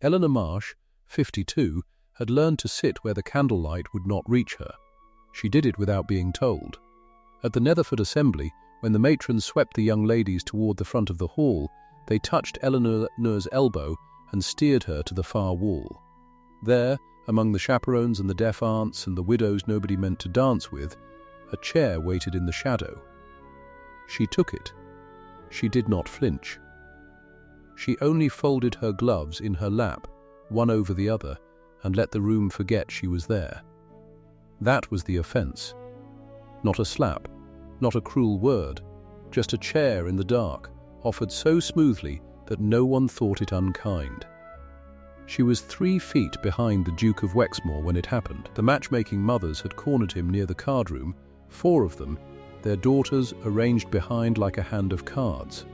Eleanor Marsh, 52, had learned to sit where the candlelight would not reach her. She did it without being told. At the Netherford assembly, when the matrons swept the young ladies toward the front of the hall, they touched Eleanor's elbow and steered her to the far wall. There, among the chaperones and the deaf aunts and the widows nobody meant to dance with, a chair waited in the shadow. She took it. She did not flinch. She only folded her gloves in her lap, one over the other, and let the room forget she was there. That was the offence. Not a slap, not a cruel word, just a chair in the dark, offered so smoothly that no one thought it unkind. She was 3 feet behind the Duke of Wexmoor when it happened. The matchmaking mothers had cornered him near the card room, 4 of them, their daughters arranged behind like a hand of cards.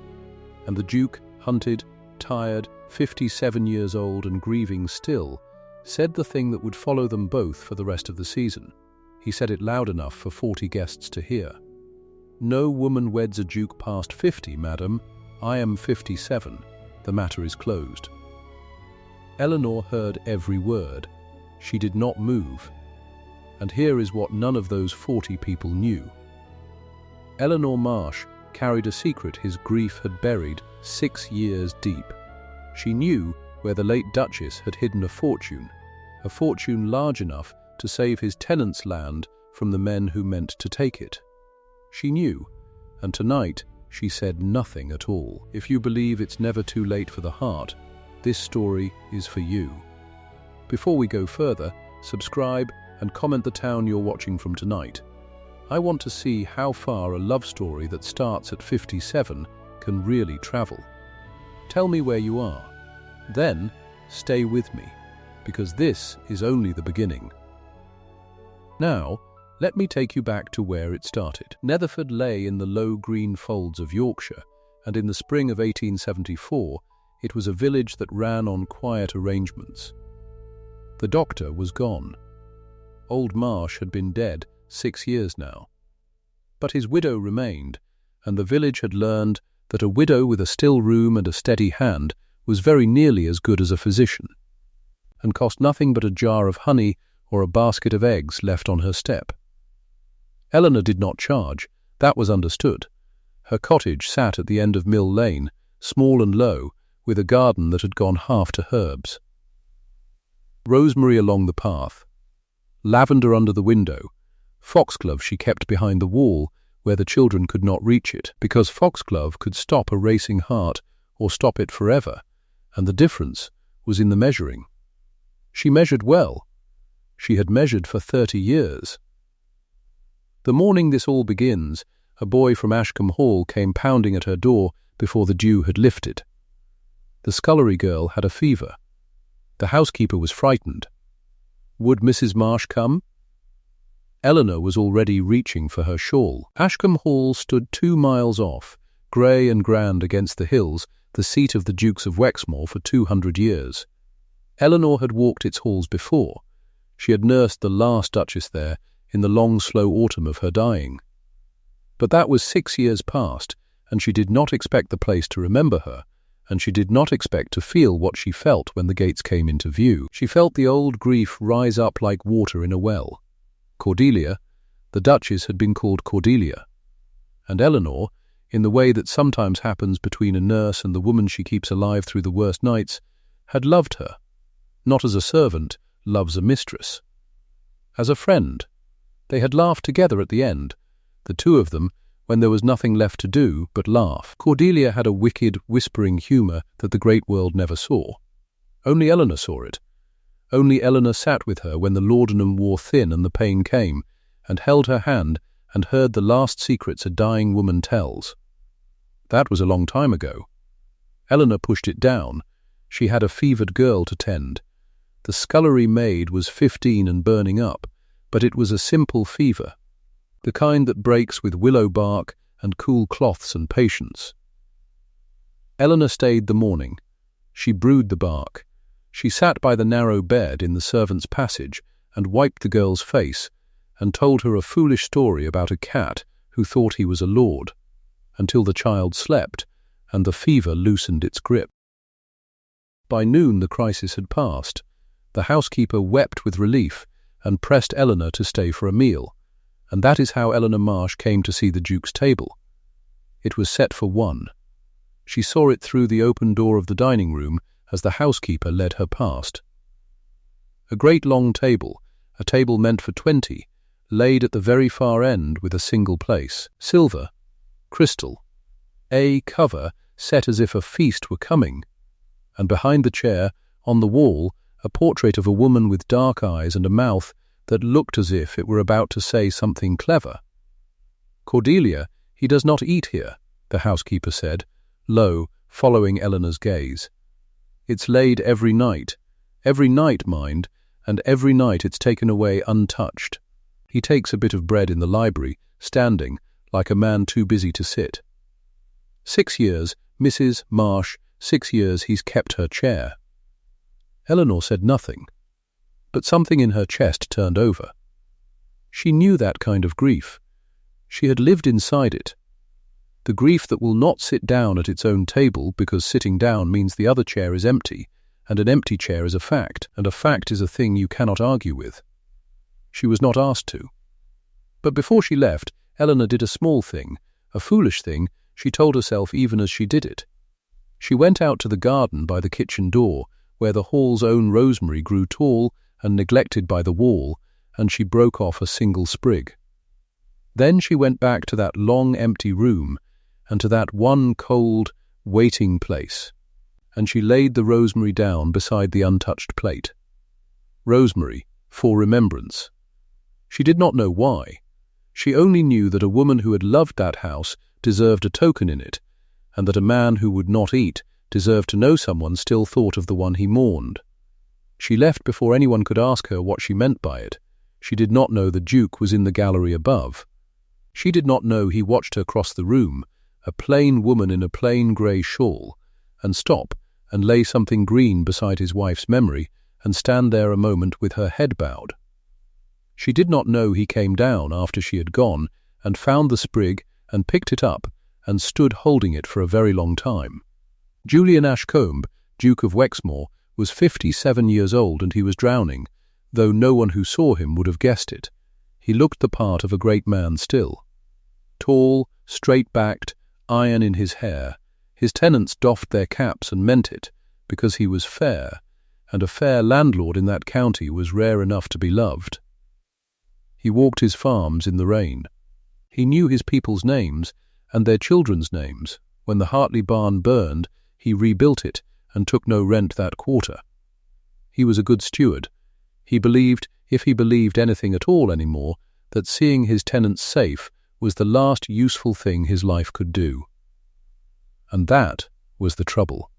And the Duke, hunted, tired, 57 years old and grieving still, said the thing that would follow them both for the rest of the season. He said it loud enough for 40 guests to hear. "No woman weds a duke past 50, madam. I am 57. The matter is closed." Eleanor heard every word. She did not move. And here is what none of those 40 people knew. Eleanor Marsh carried a secret his grief had buried 6 years deep. She knew where the late Duchess had hidden a fortune large enough to save his tenant's land from the men who meant to take it. She knew, and tonight she said nothing at all. If you believe it's never too late for the heart, this story is for you. Before we go further, subscribe and comment the town you're watching from tonight. I want to see how far a love story that starts at 57 can really travel. Tell me where you are. Then, stay with me, because this is only the beginning. Now, let me take you back to where it started. Netherford lay in the low green folds of Yorkshire, and in the spring of 1874, it was a village that ran on quiet arrangements. The doctor was gone. Old Marsh had been dead 6 years now. But his widow remained, and the village had learned that a widow with a still room and a steady hand was very nearly as good as a physician, and cost nothing but a jar of honey or a basket of eggs left on her step. Eleanor did not charge, that was understood. Her cottage sat at the end of Mill Lane, small and low, with a garden that had gone half to herbs. Rosemary along the path, lavender under the window, foxglove she kept behind the wall where the children could not reach it, because foxglove could stop a racing heart or stop it forever, and the difference was in the measuring. She measured well. She had measured for 30 years. The morning this all begins, a boy from Ashcombe Hall came pounding at her door before the dew had lifted. The scullery girl had a fever. The housekeeper was frightened. Would Mrs. Marsh come? Eleanor was already reaching for her shawl. Ashcombe Hall stood 2 miles off, grey and grand against the hills, the seat of the Dukes of Wexmoor for 200 years. Eleanor had walked its halls before. She had nursed the last Duchess there in the long, slow autumn of her dying. But that was 6 years past, and she did not expect the place to remember her, and she did not expect to feel what she felt when the gates came into view. She felt the old grief rise up like water in a well. Cordelia, the Duchess, had been called Cordelia, and Eleanor, in the way that sometimes happens between a nurse and the woman she keeps alive through the worst nights, had loved her, not as a servant loves a mistress. As a friend. They had laughed together at the end, the 2 of them, when there was nothing left to do but laugh. Cordelia had a wicked, whispering humour that the great world never saw. Only Eleanor saw it. Only Eleanor sat with her when the laudanum wore thin and the pain came, and held her hand and heard the last secrets a dying woman tells. That was a long time ago. Eleanor pushed it down. She had a fevered girl to tend. The scullery maid was 15 and burning up, but it was a simple fever, the kind that breaks with willow bark and cool cloths and patience. Eleanor stayed the morning. She brewed the bark. She sat by the narrow bed in the servants' passage and wiped the girl's face and told her a foolish story about a cat who thought he was a lord, until the child slept and the fever loosened its grip. By noon the crisis had passed. The housekeeper wept with relief and pressed Eleanor to stay for a meal, and that is how Eleanor Marsh came to see the Duke's table. It was set for one. She saw it through the open door of the dining room as the housekeeper led her past. A great long table, a table meant for 20, laid at the very far end with a single place. Silver, crystal, a cover set as if a feast were coming, and behind the chair, on the wall, a portrait of a woman with dark eyes and a mouth that looked as if it were about to say something clever. "Cordelia, he does not eat here," the housekeeper said, low, following Eleanor's gaze. "It's laid every night, mind, and every night it's taken away untouched. He takes a bit of bread in the library, standing, like a man too busy to sit. 6 years, Mrs. Marsh, 6 years he's kept her chair." Eleanor said nothing, but something in her chest turned over. She knew that kind of grief. She had lived inside it. The grief that will not sit down at its own table because sitting down means the other chair is empty, and an empty chair is a fact, and a fact is a thing you cannot argue with. She was not asked to. But before she left, Eleanor did a small thing, a foolish thing, she told herself even as she did it. She went out to the garden by the kitchen door, where the hall's own rosemary grew tall and neglected by the wall, and she broke off a single sprig. Then she went back to that long empty room, and to that one cold, waiting place, and she laid the rosemary down beside the untouched plate. Rosemary, for remembrance. She did not know why. She only knew that a woman who had loved that house deserved a token in it, and that a man who would not eat deserved to know someone still thought of the one he mourned. She left before anyone could ask her what she meant by it. She did not know the Duke was in the gallery above. She did not know he watched her cross the room, a plain woman in a plain grey shawl, and stop and lay something green beside his wife's memory and stand there a moment with her head bowed. She did not know he came down after she had gone and found the sprig and picked it up and stood holding it for a very long time. Julian Ashcombe, Duke of Wexmoor, was 57 years old and he was drowning, though no one who saw him would have guessed it. He looked the part of a great man still. Tall, straight-backed, iron in his hair, his tenants doffed their caps and meant it, because he was fair, and a fair landlord in that county was rare enough to be loved. He walked his farms in the rain. He knew his people's names and their children's names. When the Hartley barn burned, he rebuilt it and took no rent that quarter. He was a good steward. He believed, if he believed anything at all anymore, that seeing his tenants safe was the last useful thing his life could do. And that was the trouble.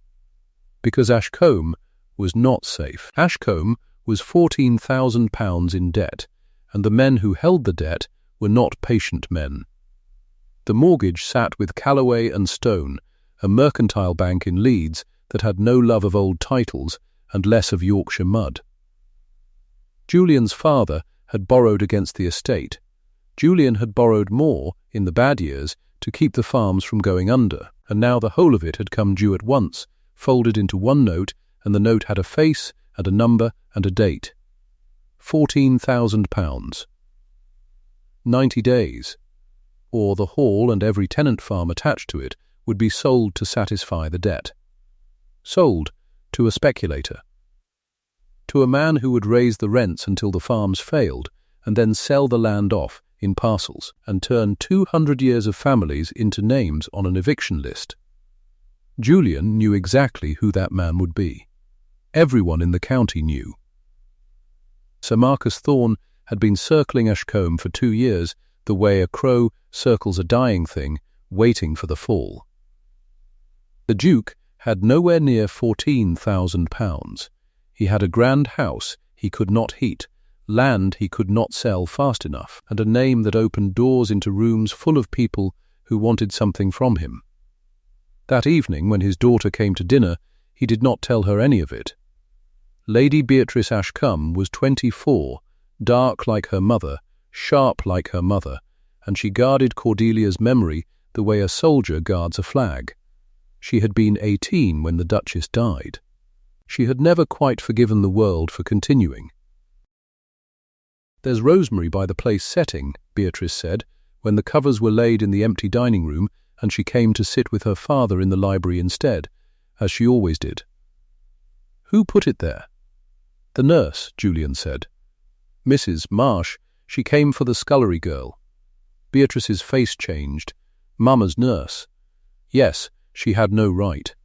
Because Ashcombe was not safe. Ashcombe was £14,000 in debt, and the men who held the debt were not patient men. The mortgage sat with Callaway and Stone, a mercantile bank in Leeds that had no love of old titles and less of Yorkshire mud. Julian's father had borrowed against the estate. Julian had borrowed more, in the bad years, to keep the farms from going under, and now the whole of it had come due at once, folded into one note, and the note had a face and a number and a date. £14,000. 90 days. Or the hall and every tenant farm attached to it would be sold to satisfy the debt. Sold to a speculator. To a man who would raise the rents until the farms failed, and then sell the land off in parcels and turn 200 years of families into names on an eviction list. Julian knew exactly who that man would be. Everyone in the county knew. Sir Marcus Thorne had been circling Ashcombe for 2 years, the way a crow circles a dying thing, waiting for the fall. The Duke had nowhere near £14,000. He had a grand house he could not heat, land he could not sell fast enough, and a name that opened doors into rooms full of people who wanted something from him. That evening, when his daughter came to dinner, he did not tell her any of it. Lady Beatrice Ashcombe was 24, dark like her mother, sharp like her mother, and she guarded Cordelia's memory the way a soldier guards a flag. She had been 18 when the Duchess died. She had never quite forgiven the world for continuing. "There's rosemary by the place setting," Beatrice said, when the covers were laid in the empty dining room and she came to sit with her father in the library instead, as she always did. "Who put it there?" "The nurse," Julian said. "Mrs. Marsh. She came for the scullery girl." Beatrice's face changed. "Mamma's nurse." Yes, she had no right.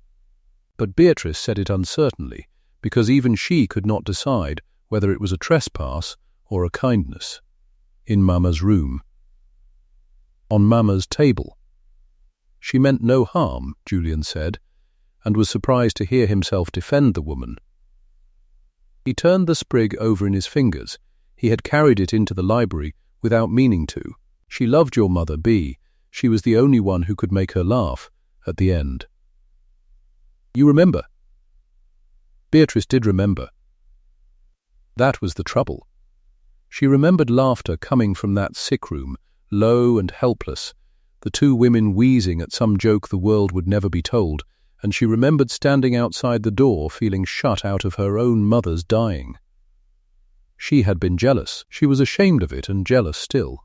But Beatrice said it uncertainly, because even she could not decide whether it was a trespass or a kindness. "In Mamma's room. On Mamma's table." She meant no harm, Julian said, and was surprised to hear himself defend the woman. He turned the sprig over in his fingers. He had carried it into the library without meaning to. "She loved your mother, Bee. She was the only one who could make her laugh at the end." "You remember?" Beatrice did remember. That was the trouble. She remembered laughter coming from that sick room, low and helpless, the two women wheezing at some joke the world would never be told, and she remembered standing outside the door feeling shut out of her own mother's dying. She had been jealous. She was ashamed of it and jealous still.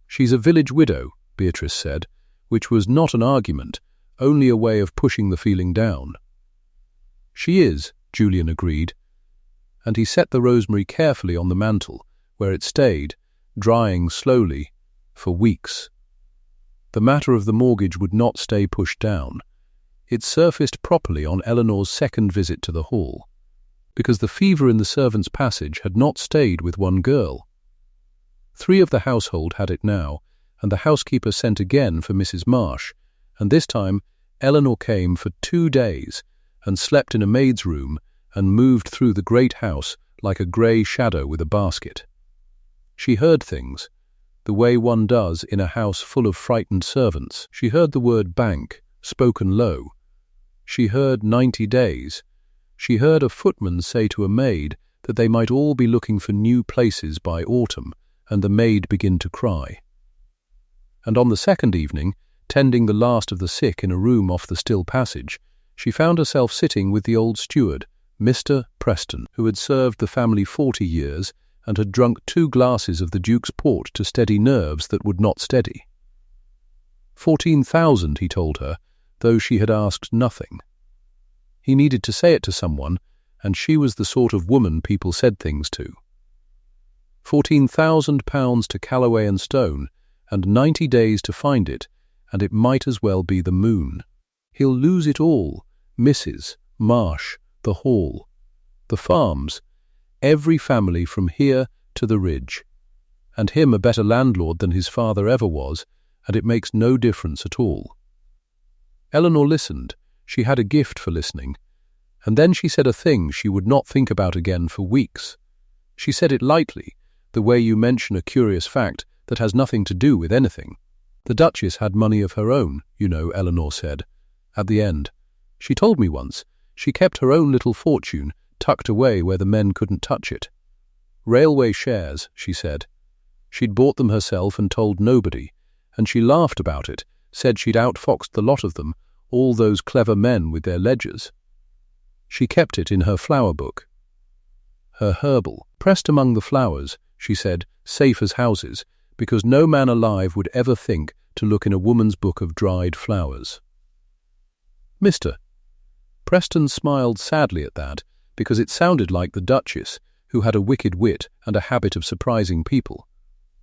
"She's a village widow," Beatrice said, which was not an argument, only a way of pushing the feeling down. "She is," Julian agreed, and he set the rosemary carefully on the mantel, where it stayed, drying slowly, for weeks. The matter of the mortgage would not stay pushed down. It surfaced properly on Eleanor's second visit to the hall, because the fever in the servants' passage had not stayed with one girl. 3 of the household had it now, and the housekeeper sent again for Mrs. Marsh, and this time Eleanor came for 2 days and slept in a maid's room and moved through the great house like a grey shadow with a basket. She heard things, the way one does in a house full of frightened servants. She heard the word bank, spoken low. She heard 90 days. She heard a footman say to a maid that they might all be looking for new places by autumn, and the maid begin to cry. And on the second evening, tending the last of the sick in a room off the still passage, she found herself sitting with the old steward, Mr. Preston, who had served the family 40 years and had drunk 2 glasses of the Duke's port to steady nerves that would not steady. 14,000, he told her, though she had asked nothing. He needed to say it to someone, and she was the sort of woman people said things to. £14,000 to Calloway and Stone, and 90 days to find it, and it might as well be the moon. He'll lose it all, Mrs. Marsh, the hall, the farms, every family from here to the ridge, and him a better landlord than his father ever was, and it makes no difference at all. Eleanor listened. She had a gift for listening, and then she said a thing she would not think about again for weeks. She said it lightly, the way you mention a curious fact that has nothing to do with anything. "The Duchess had money of her own, you know," Eleanor said, at the end. "She told me once. She kept her own little fortune tucked away where the men couldn't touch it. Railway shares, she said. She'd bought them herself and told nobody, and she laughed about it, said she'd outfoxed the lot of them, all those clever men with their ledgers. She kept it in her flower book. Her herbal, pressed among the flowers, she said, safe as houses, because no man alive would ever think to look in a woman's book of dried flowers. Mr. Preston smiled sadly at that, because it sounded like the Duchess, who had a wicked wit and a habit of surprising people.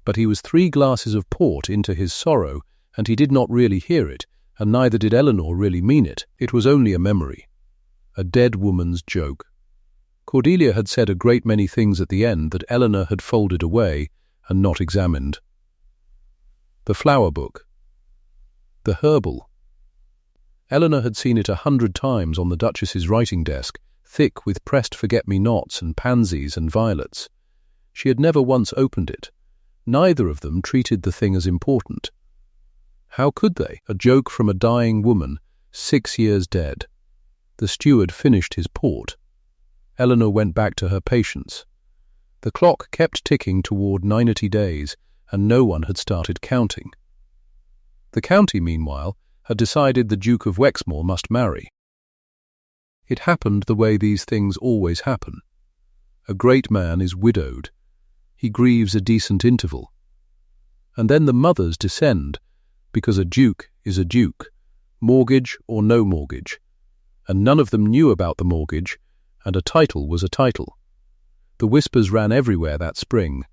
But he was 3 glasses of port into his sorrow, and he did not really hear it, and neither did Eleanor really mean it. It was only a memory. A dead woman's joke. Cordelia had said a great many things at the end that Eleanor had folded away and not examined. The flower book. The herbal. Eleanor had seen it 100 times on the Duchess's writing desk, thick with pressed forget-me-nots and pansies and violets. She had never once opened it. Neither of them treated the thing as important. How could they? A joke from a dying woman, 6 years dead. The steward finished his port. Eleanor went back to her patients. The clock kept ticking toward 90 days, and no one had started counting. The county, meanwhile, had decided the Duke of Wexmoor must marry. It happened the way these things always happen. A great man is widowed. He grieves a decent interval. And then the mothers descend, because a duke is a duke, mortgage or no mortgage, and none of them knew about the mortgage, and a title was a title. The whispers ran everywhere that spring.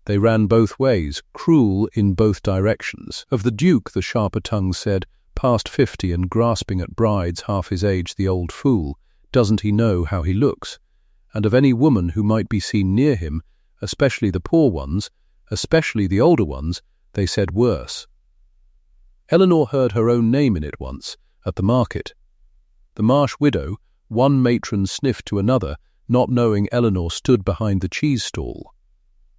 They ran both ways, cruel in both directions. Of the duke the sharper tongues said, past 50 and grasping at brides half his age, the old fool, doesn't he know how he looks? And of any woman who might be seen near him, especially the poor ones, especially the older ones, they said worse. Eleanor heard her own name in it once, at the market. The Marsh widow, one matron sniffed to another, not knowing Eleanor stood behind the cheese stall.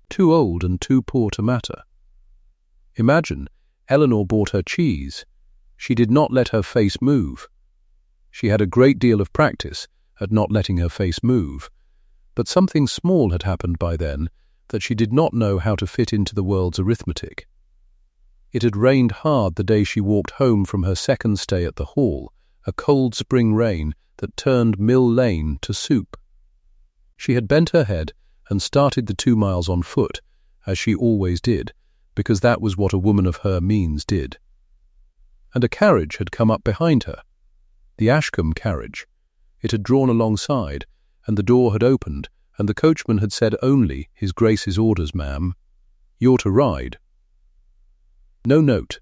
Too old and too poor to matter. Imagine, Eleanor bought her cheese. She did not let her face move. She had a great deal of practice at not letting her face move, but something small had happened by then that she did not know how to fit into the world's arithmetic. It had rained hard the day she walked home from her second stay at the Hall, a cold spring rain that turned Mill Lane to soup. She had bent her head and started the 2 miles on foot, as she always did, because that was what a woman of her means did. And a carriage had come up behind her. The Ashcombe carriage. It had drawn alongside, and the door had opened, and the coachman had said only, "His Grace's orders, ma'am. You're to ride." No note.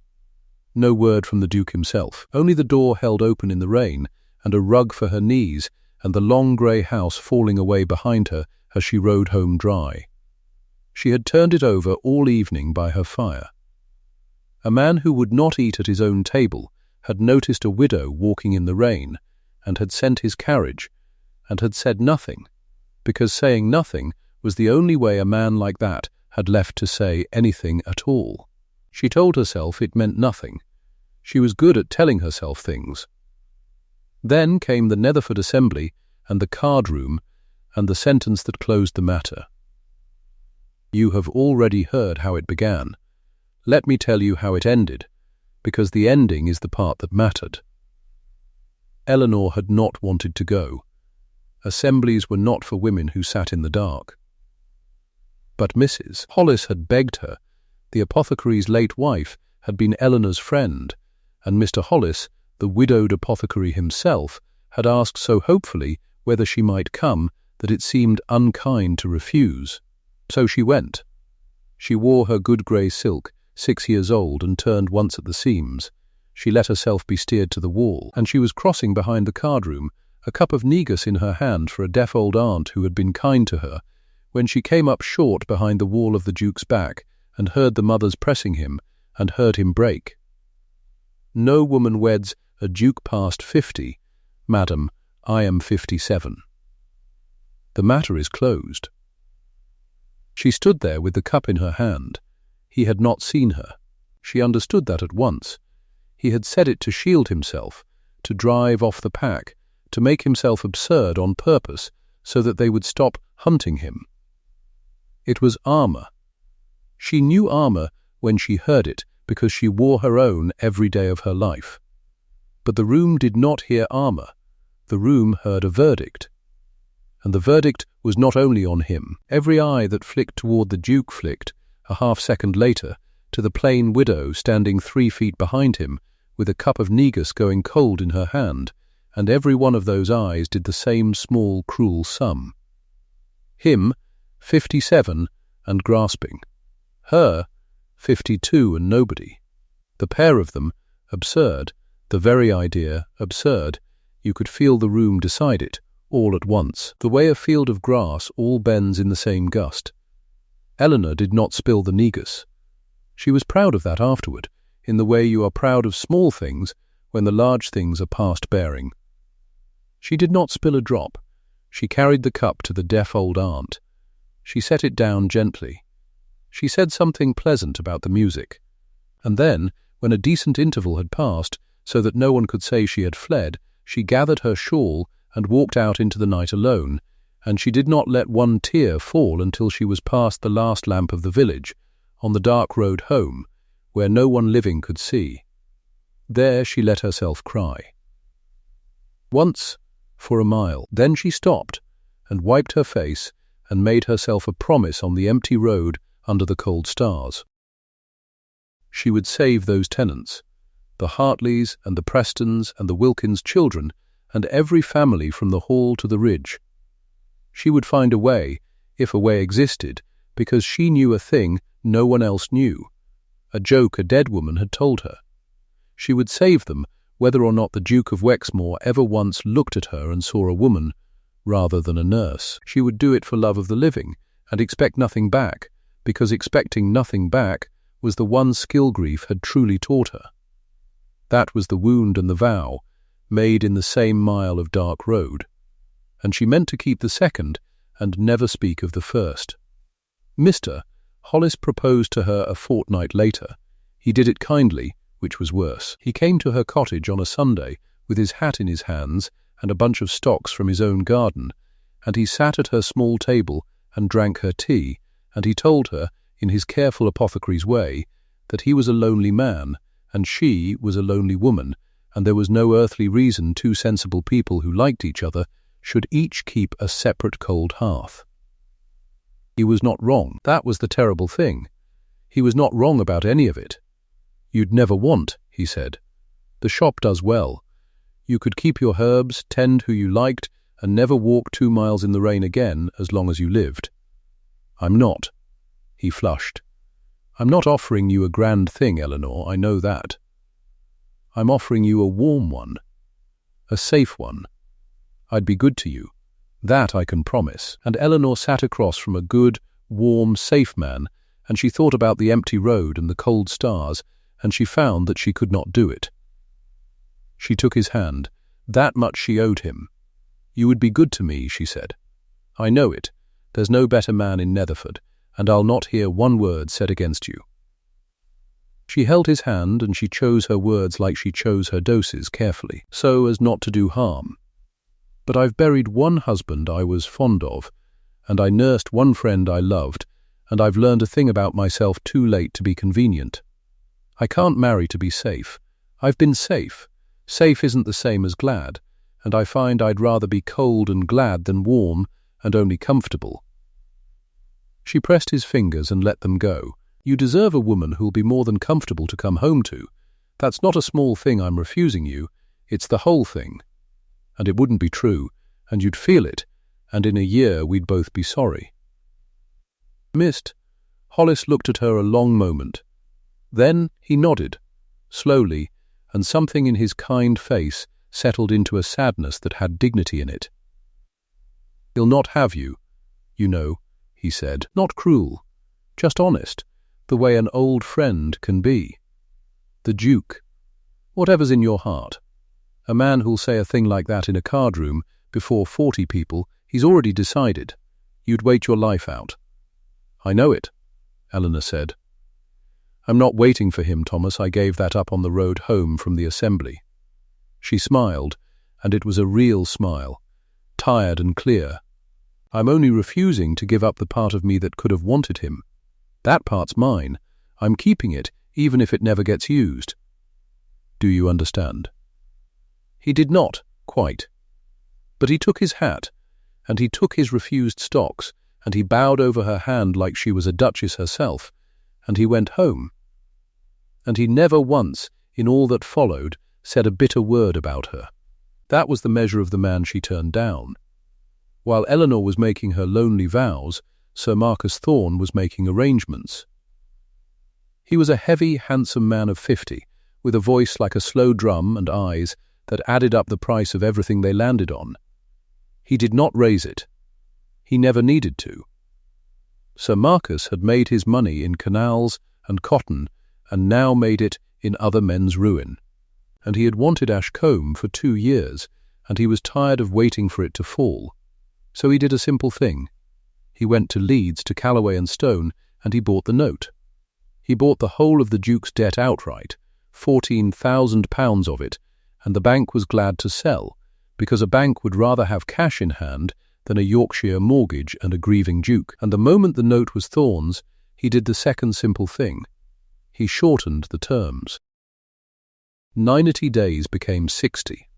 No word from the Duke himself. Only the door held open in the rain, and a rug for her knees, and the long grey house falling away behind her as she rode home dry. She had turned it over all evening by her fire. A man who would not eat at his own table had noticed a widow walking in the rain, and had sent his carriage, and had said nothing, because saying nothing was the only way a man like that had left to say anything at all. She told herself it meant nothing. She was good at telling herself things. Then came the Netherford Assembly and the card room and the sentence that closed the matter. You have already heard how it began. Let me tell you how it ended, because the ending is the part that mattered. Eleanor had not wanted to go. Assemblies were not for women who sat in the dark. But Mrs. Hollis had begged her. The apothecary's late wife had been Eleanor's friend, and Mr. Hollis, the widowed apothecary himself, had asked so hopefully whether she might come that it seemed unkind to refuse. So she went. She wore her good grey silk, 6 years old, and turned once at the seams. She let herself be steered to the wall, and she was crossing behind the card-room, a cup of negus in her hand for a deaf old aunt who had been kind to her, when she came up short behind the wall of the Duke's back, and heard the mothers pressing him, and heard him break. No woman weds a Duke past 50. Madam, I am 57. The matter is closed. She stood there with the cup in her hand. He had not seen her. She understood that at once. He had said it to shield himself, to drive off the pack, to make himself absurd on purpose, so that they would stop hunting him. It was armour. She knew armour when she heard it, because she wore her own every day of her life. But the room did not hear armour. The room heard a verdict. And the verdict was not only on him. Every eye that flicked toward the Duke flicked, a half-second later, to the plain widow standing 3 feet behind him, with a cup of negus going cold in her hand, and every one of those eyes did the same small, cruel sum. Him, 57 and grasping. Her, 52 and nobody. The pair of them, absurd, the very idea, absurd. You could feel the room decide it, all at once, the way a field of grass all bends in the same gust. Eleanor did not spill the negus. She was proud of that afterward, in the way you are proud of small things when the large things are past bearing. She did not spill a drop. She carried the cup to the deaf old aunt. She set it down gently. She said something pleasant about the music. And then, when a decent interval had passed, so that no one could say she had fled, she gathered her shawl and walked out into the night alone, and she did not let one tear fall until she was past the last lamp of the village, on the dark road home, where no one living could see. There she let herself cry. Once, for a mile. Then she stopped and wiped her face and made herself a promise on the empty road under the cold stars. She would save those tenants, the Hartleys and the Prestons and the Wilkins children, and every family from the Hall to the Ridge. She would find a way, if a way existed, because she knew a thing no one else knew, a joke a dead woman had told her. She would save them, whether or not the Duke of Wexmoor ever once looked at her and saw a woman, rather than a nurse. She would do it for love of the living, and expect nothing back, because expecting nothing back was the one skill grief had truly taught her. That was the wound and the vow, made in the same mile of dark road, and she meant to keep the second and never speak of the first. Mr. Hollis proposed to her a fortnight later. He did it kindly, which was worse. He came to her cottage on a Sunday with his hat in his hands and a bunch of stocks from his own garden, and he sat at her small table and drank her tea, and he told her, in his careful apothecary's way, that he was a lonely man, and she was a lonely woman, and there was no earthly reason two sensible people who liked each other should each keep a separate cold hearth. He was not wrong. That was the terrible thing. He was not wrong about any of it. You'd never want, he said. The shop does well. You could keep your herbs, tend who you liked, and never walk 2 miles in the rain again as long as you lived. I'm not. He flushed. I'm not offering you a grand thing, Eleanor, I know that. I'm offering you a warm one, a safe one. I'd be good to you. That I can promise. And Eleanor sat across from a good, warm, safe man, and she thought about the empty road and the cold stars, and she found that she could not do it. She took his hand. That much she owed him. You would be good to me, she said. I know it. There's no better man in Netherford, and I'll not hear one word said against you. She held his hand, and she chose her words like she chose her doses carefully, so as not to do harm. But I've buried one husband I was fond of, and I nursed one friend I loved, and I've learned a thing about myself too late to be convenient. I can't marry to be safe. I've been safe. Safe isn't the same as glad, and I find I'd rather be cold and glad than warm and only comfortable. She pressed his fingers and let them go. You deserve a woman who'll be more than comfortable to come home to. That's not a small thing I'm refusing you. It's the whole thing. And it wouldn't be true, and you'd feel it, and in a year we'd both be sorry. Missed. Hollis looked at her a long moment. Then he nodded, slowly, and something in his kind face settled into a sadness that had dignity in it. He'll not have you, you know, he said. Not cruel, just honest, the way an old friend can be. The Duke. Whatever's in your heart. A man who'll say a thing like that in a card room before 40 people, he's already decided. You'd wait your life out. I know it, Eleanor said. I'm not waiting for him, Thomas. I gave that up on the road home from the assembly. She smiled, and it was a real smile, tired and clear. I'm only refusing to give up the part of me that could have wanted him. That part's mine. I'm keeping it, even if it never gets used. Do you understand? He did not, quite. But he took his hat, and he took his refused stocks, and he bowed over her hand like she was a duchess herself, and he went home. And he never once, in all that followed, said a bitter word about her. That was the measure of the man she turned down. While Eleanor was making her lonely vows, Sir Marcus Thorne was making arrangements. He was a heavy, handsome man of 50, with a voice like a slow drum and eyes that added up the price of everything they landed on. He did not raise it. He never needed to. Sir Marcus had made his money in canals and cotton, and now made it in other men's ruin. And he had wanted Ashcombe for 2 years, and he was tired of waiting for it to fall. So he did a simple thing. He went to Leeds to Callaway and Stone, and he bought the note. He bought the whole of the Duke's debt outright, £14,000 of it, and the bank was glad to sell, because a bank would rather have cash in hand than a Yorkshire mortgage and a grieving Duke. And the moment the note was Thorne's, he did the second simple thing. He shortened the terms. 90 days became 60,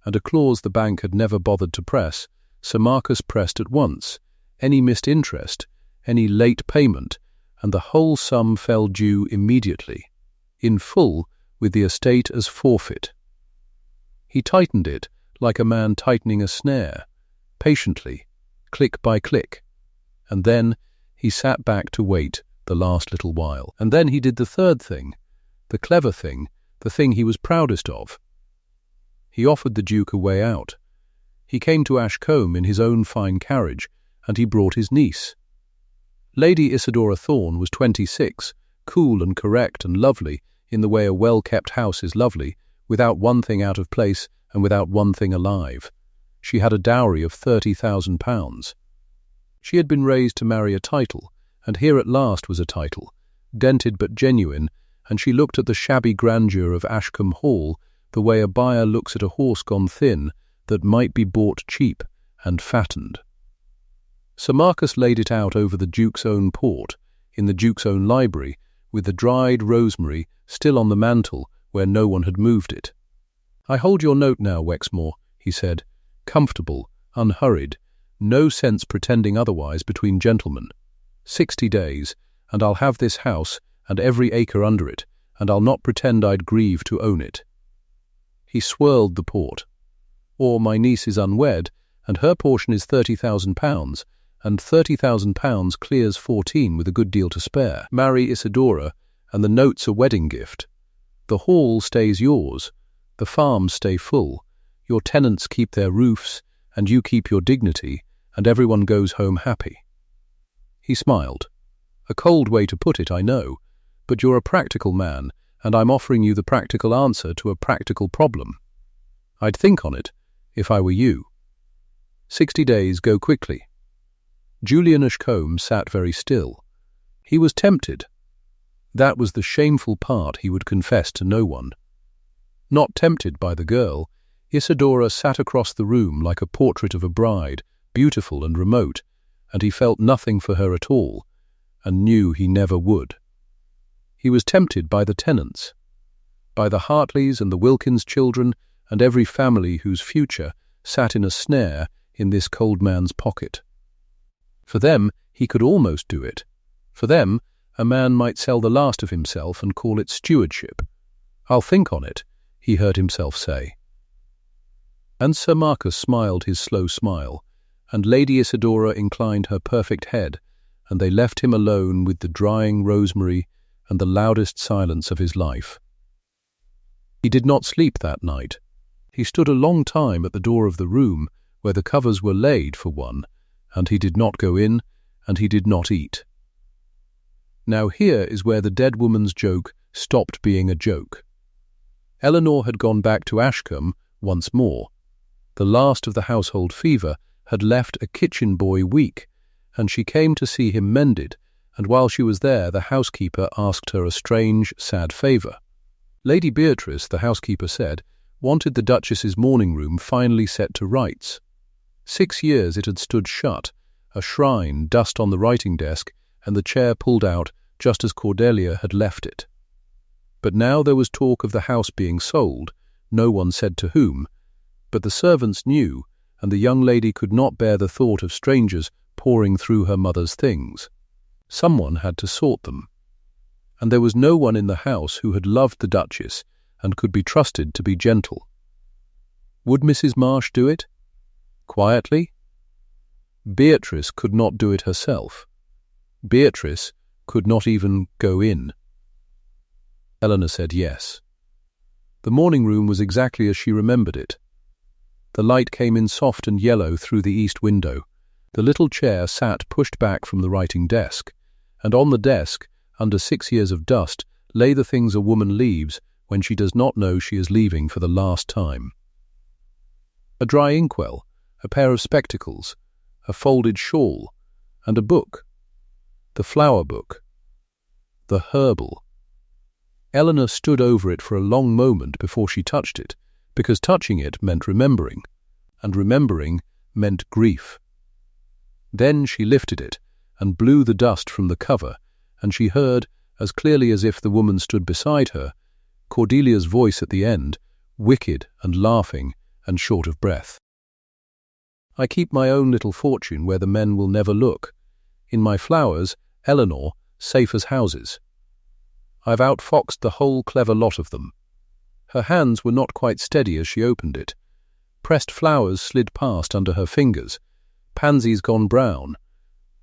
and a clause the bank had never bothered to press, Sir Marcus pressed at once. Any missed interest, any late payment, and the whole sum fell due immediately, in full, with the estate as forfeit. He tightened it like a man tightening a snare, patiently, click by click, and then he sat back to wait the last little while. And then he did the third thing, the clever thing, the thing he was proudest of. He offered the Duke a way out. He came to Ashcombe in his own fine carriage, and he brought his niece. Lady Isadora Thorne was 26, cool and correct and lovely, in the way a well-kept house is lovely, without one thing out of place and without one thing alive. She had a dowry of £30,000. She had been raised to marry a title, and here at last was a title, dented but genuine, and she looked at the shabby grandeur of Ashcombe Hall the way a buyer looks at a horse gone thin that might be bought cheap and fattened. Sir Marcus laid it out over the Duke's own port, in the Duke's own library, with the dried rosemary still on the mantel where no one had moved it. "I hold your note now, Wexmoor," he said, comfortable, unhurried, no sense pretending otherwise between gentlemen. 60 days, and I'll have this house and every acre under it, and I'll not pretend I'd grieve to own it. He swirled the port. Or my niece is unwed, and her portion is £30,000, and £30,000 clears 14 with a good deal to spare. Marry Isadora, and the note's a wedding gift. The hall stays yours, the farms stay full, your tenants keep their roofs, and you keep your dignity, and everyone goes home happy. He smiled. A cold way to put it, I know, but you're a practical man, and I'm offering you the practical answer to a practical problem. I'd think on it, if I were you. 60 days go quickly. Julian Ashcombe sat very still. He was tempted. That was the shameful part he would confess to no one. Not tempted by the girl, Isadora sat across the room like a portrait of a bride, beautiful and remote, and he felt nothing for her at all, and knew he never would. He was tempted by the tenants, by the Hartleys and the Wilkins children, and every family whose future sat in a snare in this cold man's pocket. For them, he could almost do it. For them, a man might sell the last of himself and call it stewardship. "I'll think on it," he heard himself say. And Sir Marcus smiled his slow smile, and Lady Isadora inclined her perfect head, and they left him alone with the drying rosemary and the loudest silence of his life. He did not sleep that night. He stood a long time at the door of the room where the covers were laid for one, and he did not go in, and he did not eat. Now here is where the dead woman's joke stopped being a joke. Eleanor had gone back to Ashcombe once more. The last of the household fever had left a kitchen boy weak, and she came to see him mended, and while she was there the housekeeper asked her a strange, sad favour. Lady Beatrice, the housekeeper said, wanted the Duchess's morning room finally set to rights. 6 years it had stood shut, a shrine, dust on the writing desk, and the chair pulled out just as Cordelia had left it. But now there was talk of the house being sold, no one said to whom, but the servants knew, and the young lady could not bear the thought of strangers poring through her mother's things. Someone had to sort them. And there was no one in the house who had loved the Duchess and could be trusted to be gentle. Would Mrs. Marsh do it? Quietly? Beatrice could not do it herself. Beatrice could not even go in. Eleanor said yes. The morning room was exactly as she remembered it. The light came in soft and yellow through the east window. The little chair sat pushed back from the writing desk, and on the desk, under 6 years of dust, lay the things a woman leaves when she does not know she is leaving for the last time. A dry inkwell, a pair of spectacles, a folded shawl, and a book. The flower book. The herbal. Eleanor stood over it for a long moment before she touched it, because touching it meant remembering, and remembering meant grief. Then she lifted it and blew the dust from the cover, and she heard, as clearly as if the woman stood beside her, Cordelia's voice at the end, wicked and laughing and short of breath. I keep my own little fortune where the men will never look. In my flowers, Eleanor, safe as houses. I've outfoxed the whole clever lot of them. Her hands were not quite steady as she opened it. Pressed flowers slid past under her fingers, pansies gone brown,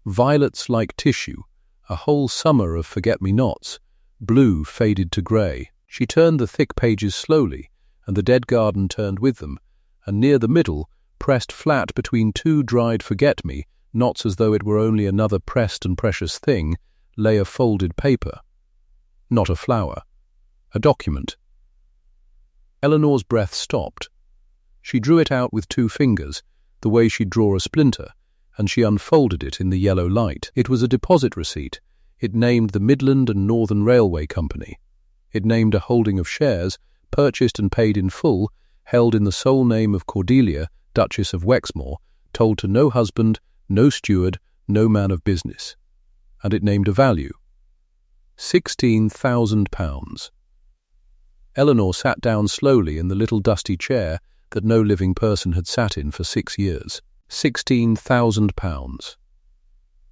violets like tissue, a whole summer of forget-me-nots, blue faded to grey. She turned the thick pages slowly, and the dead garden turned with them, and near the middle, pressed flat between two dried forget-me-nots as though it were only another pressed and precious thing, lay a folded paper. Not a flower. A document. Eleanor's breath stopped. She drew it out with 2 fingers, the way she'd draw a splinter, and she unfolded it in the yellow light. It was a deposit receipt. It named the Midland and Northern Railway Company. It named a holding of shares, purchased and paid in full, held in the sole name of Cordelia, Duchess of Wexmoor, told to no husband, no steward, no man of business. And it named a value. £16,000. Eleanor sat down slowly in the little dusty chair that no living person had sat in for 6 years. £16,000.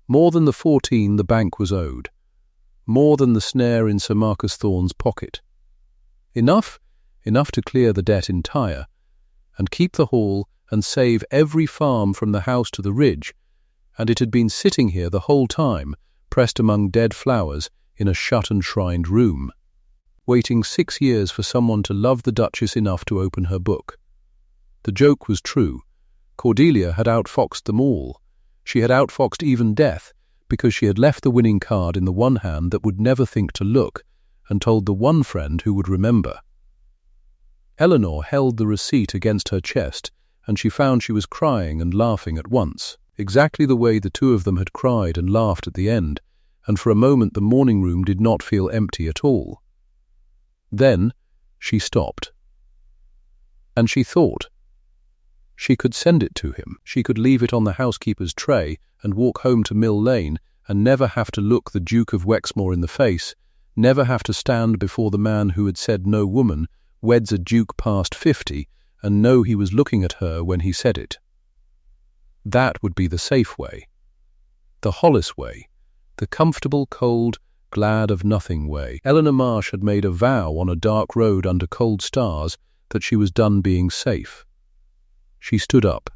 More than the 14 the bank was owed. More than the snare in Sir Marcus Thorne's pocket. Enough to clear the debt entire, and keep the hall and save every farm from the house to the ridge, and it had been sitting here the whole time, pressed among dead flowers in a shut and shrined room, waiting 6 years for someone to love the Duchess enough to open her book. The joke was true. Cordelia had outfoxed them all. She had outfoxed even death, because she had left the winning card in the one hand that would never think to look, and told the one friend who would remember. Eleanor held the receipt against her chest, and she found she was crying and laughing at once, exactly the way the 2 of them had cried and laughed at the end, and for a moment the morning room did not feel empty at all. Then she stopped. And she thought. She could send it to him. She could leave it on the housekeeper's tray and walk home to Mill Lane and never have to look the Duke of Wexmoor in the face, never have to stand before the man who had said no woman weds a duke past 50 and know he was looking at her when he said it. That would be the safe way. The Hollis way. The comfortable, cold, glad-of-nothing way. Eleanor Marsh had made a vow on a dark road under cold stars that she was done being safe. She stood up.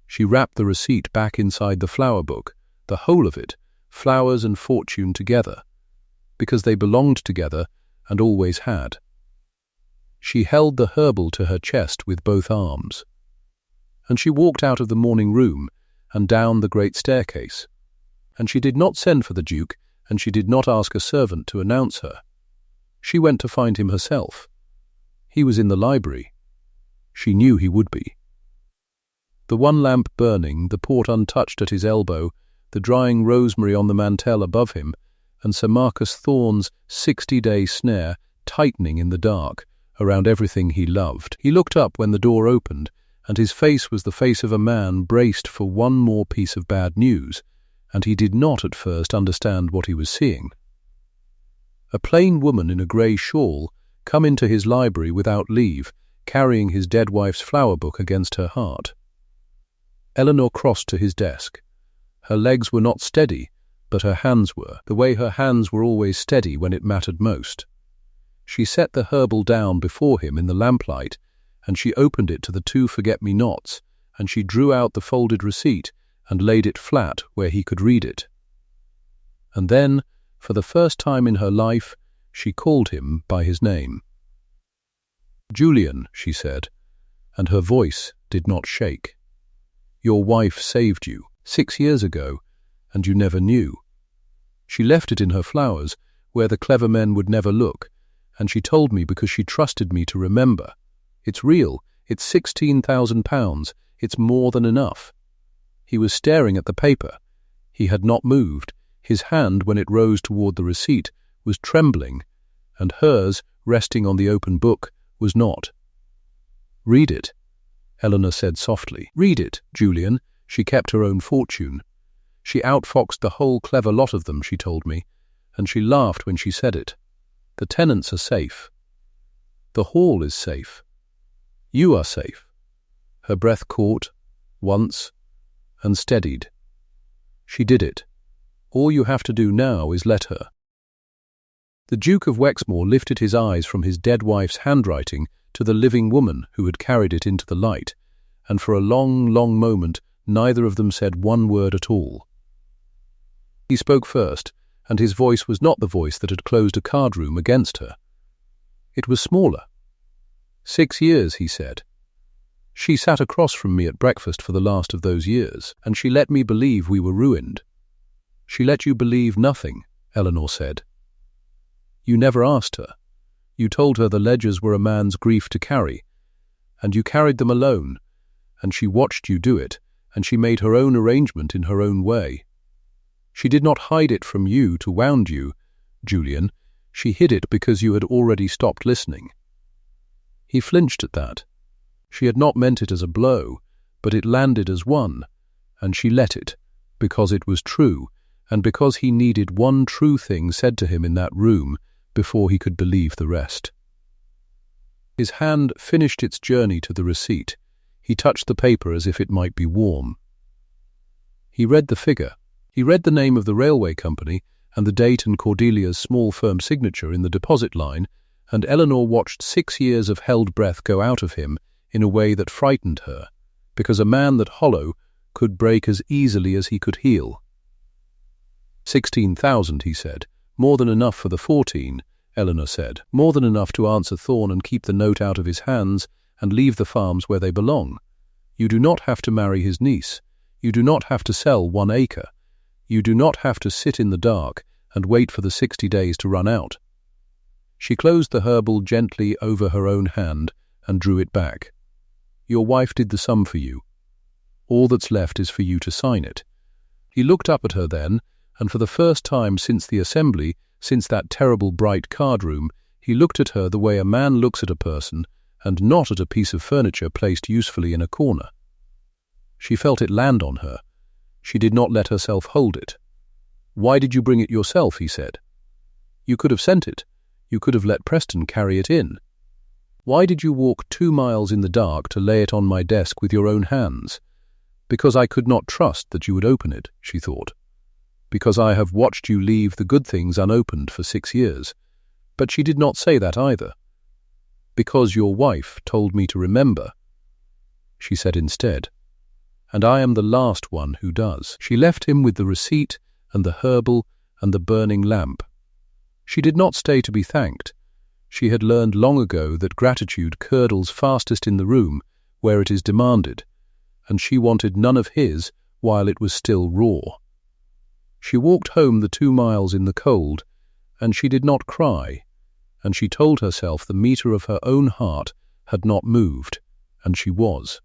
She wrapped the receipt back inside the flower book, the whole of it, flowers and fortune together, because they belonged together and always had. She held the herbal to her chest with both arms. And she walked out of the morning room and down the great staircase. And she did not send for the Duke, and she did not ask a servant to announce her. She went to find him herself. He was in the library. She knew he would be. The one lamp burning, the port untouched at his elbow, the drying rosemary on the mantel above him, and Sir Marcus Thorne's 60-day snare tightening in the dark around everything he loved. He looked up when the door opened, and his face was the face of a man braced for one more piece of bad news, and he did not at first understand what he was seeing. A plain woman in a grey shawl come into his library without leave, carrying his dead wife's flower book against her heart. Eleanor crossed to his desk. Her legs were not steady, but her hands were, the way her hands were always steady when it mattered most. She set the herbal down before him in the lamplight, and she opened it to the 2 forget-me-nots, and she drew out the folded receipt and laid it flat where he could read it. And then, for the first time in her life, she called him by his name. "Julian," she said, and her voice did not shake. "Your wife saved you 6 years ago, and you never knew. She left it in her flowers, where the clever men would never look, and she told me because she trusted me to remember. It's real. It's £16,000. It's more than enough." He was staring at the paper. He had not moved. His hand, when it rose toward the receipt, was trembling, and hers, resting on the open book, was not. "Read it," Eleanor said softly. "Read it, Julian." She kept her own fortune. She outfoxed the whole clever lot of them, she told me, and she laughed when she said it. The tenants are safe. The hall is safe. You are safe. Her breath caught, once, and steadied. She did it. All you have to do now is let her. The Duke of Wexmoor lifted his eyes from his dead wife's handwriting to the living woman who had carried it into the light, and for a long, long moment neither of them said one word at all. He spoke first, and his voice was not the voice that had closed a card room against her. It was smaller. 6 years, he said. She sat across from me at breakfast for the last of those years, and she let me believe we were ruined. She let you believe nothing, Eleanor said. You never asked her. You told her the ledgers were a man's grief to carry, and you carried them alone, and she watched you do it, and she made her own arrangement in her own way. She did not hide it from you to wound you, Julian. She hid it because you had already stopped listening. He flinched at that. She had not meant it as a blow, but it landed as one, and she let it, because it was true, and because he needed one true thing said to him in that room before he could believe the rest. His hand finished its journey to the receipt. He touched the paper as if it might be warm. He read the figure. He read the name of the railway company and the date and Cordelia's small firm signature in the deposit line, and Eleanor watched 6 years of held breath go out of him in a way that frightened her, because a man that hollow could break as easily as he could heal. 16,000, he said. More than enough for the 14, Eleanor said. More than enough to answer Thorne and keep the note out of his hands and leave the farms where they belong. You do not have to marry his niece. You do not have to sell 1 acre. You do not have to sit in the dark and wait for the 60 days to run out. She closed the herbal gently over her own hand and drew it back. Your wife did the sum for you. All that's left is for you to sign it. He looked up at her then, and for the first time since the assembly, since that terrible bright card room, he looked at her the way a man looks at a person, and not at a piece of furniture placed usefully in a corner. She felt it land on her. She did not let herself hold it. Why did you bring it yourself, he said. You could have sent it. You could have let Preston carry it in. Why did you walk 2 miles in the dark to lay it on my desk with your own hands? Because I could not trust that you would open it, she thought. Because I have watched you leave the good things unopened for 6 years. But she did not say that either. Because your wife told me to remember, she said instead. And I am the last one who does. She left him with the receipt and the herbal and the burning lamp. She did not stay to be thanked. She had learned long ago that gratitude curdles fastest in the room where it is demanded, and she wanted none of his while it was still raw. She walked home the 2 miles in the cold, and she did not cry, and she told herself the meter of her own heart had not moved, and she was.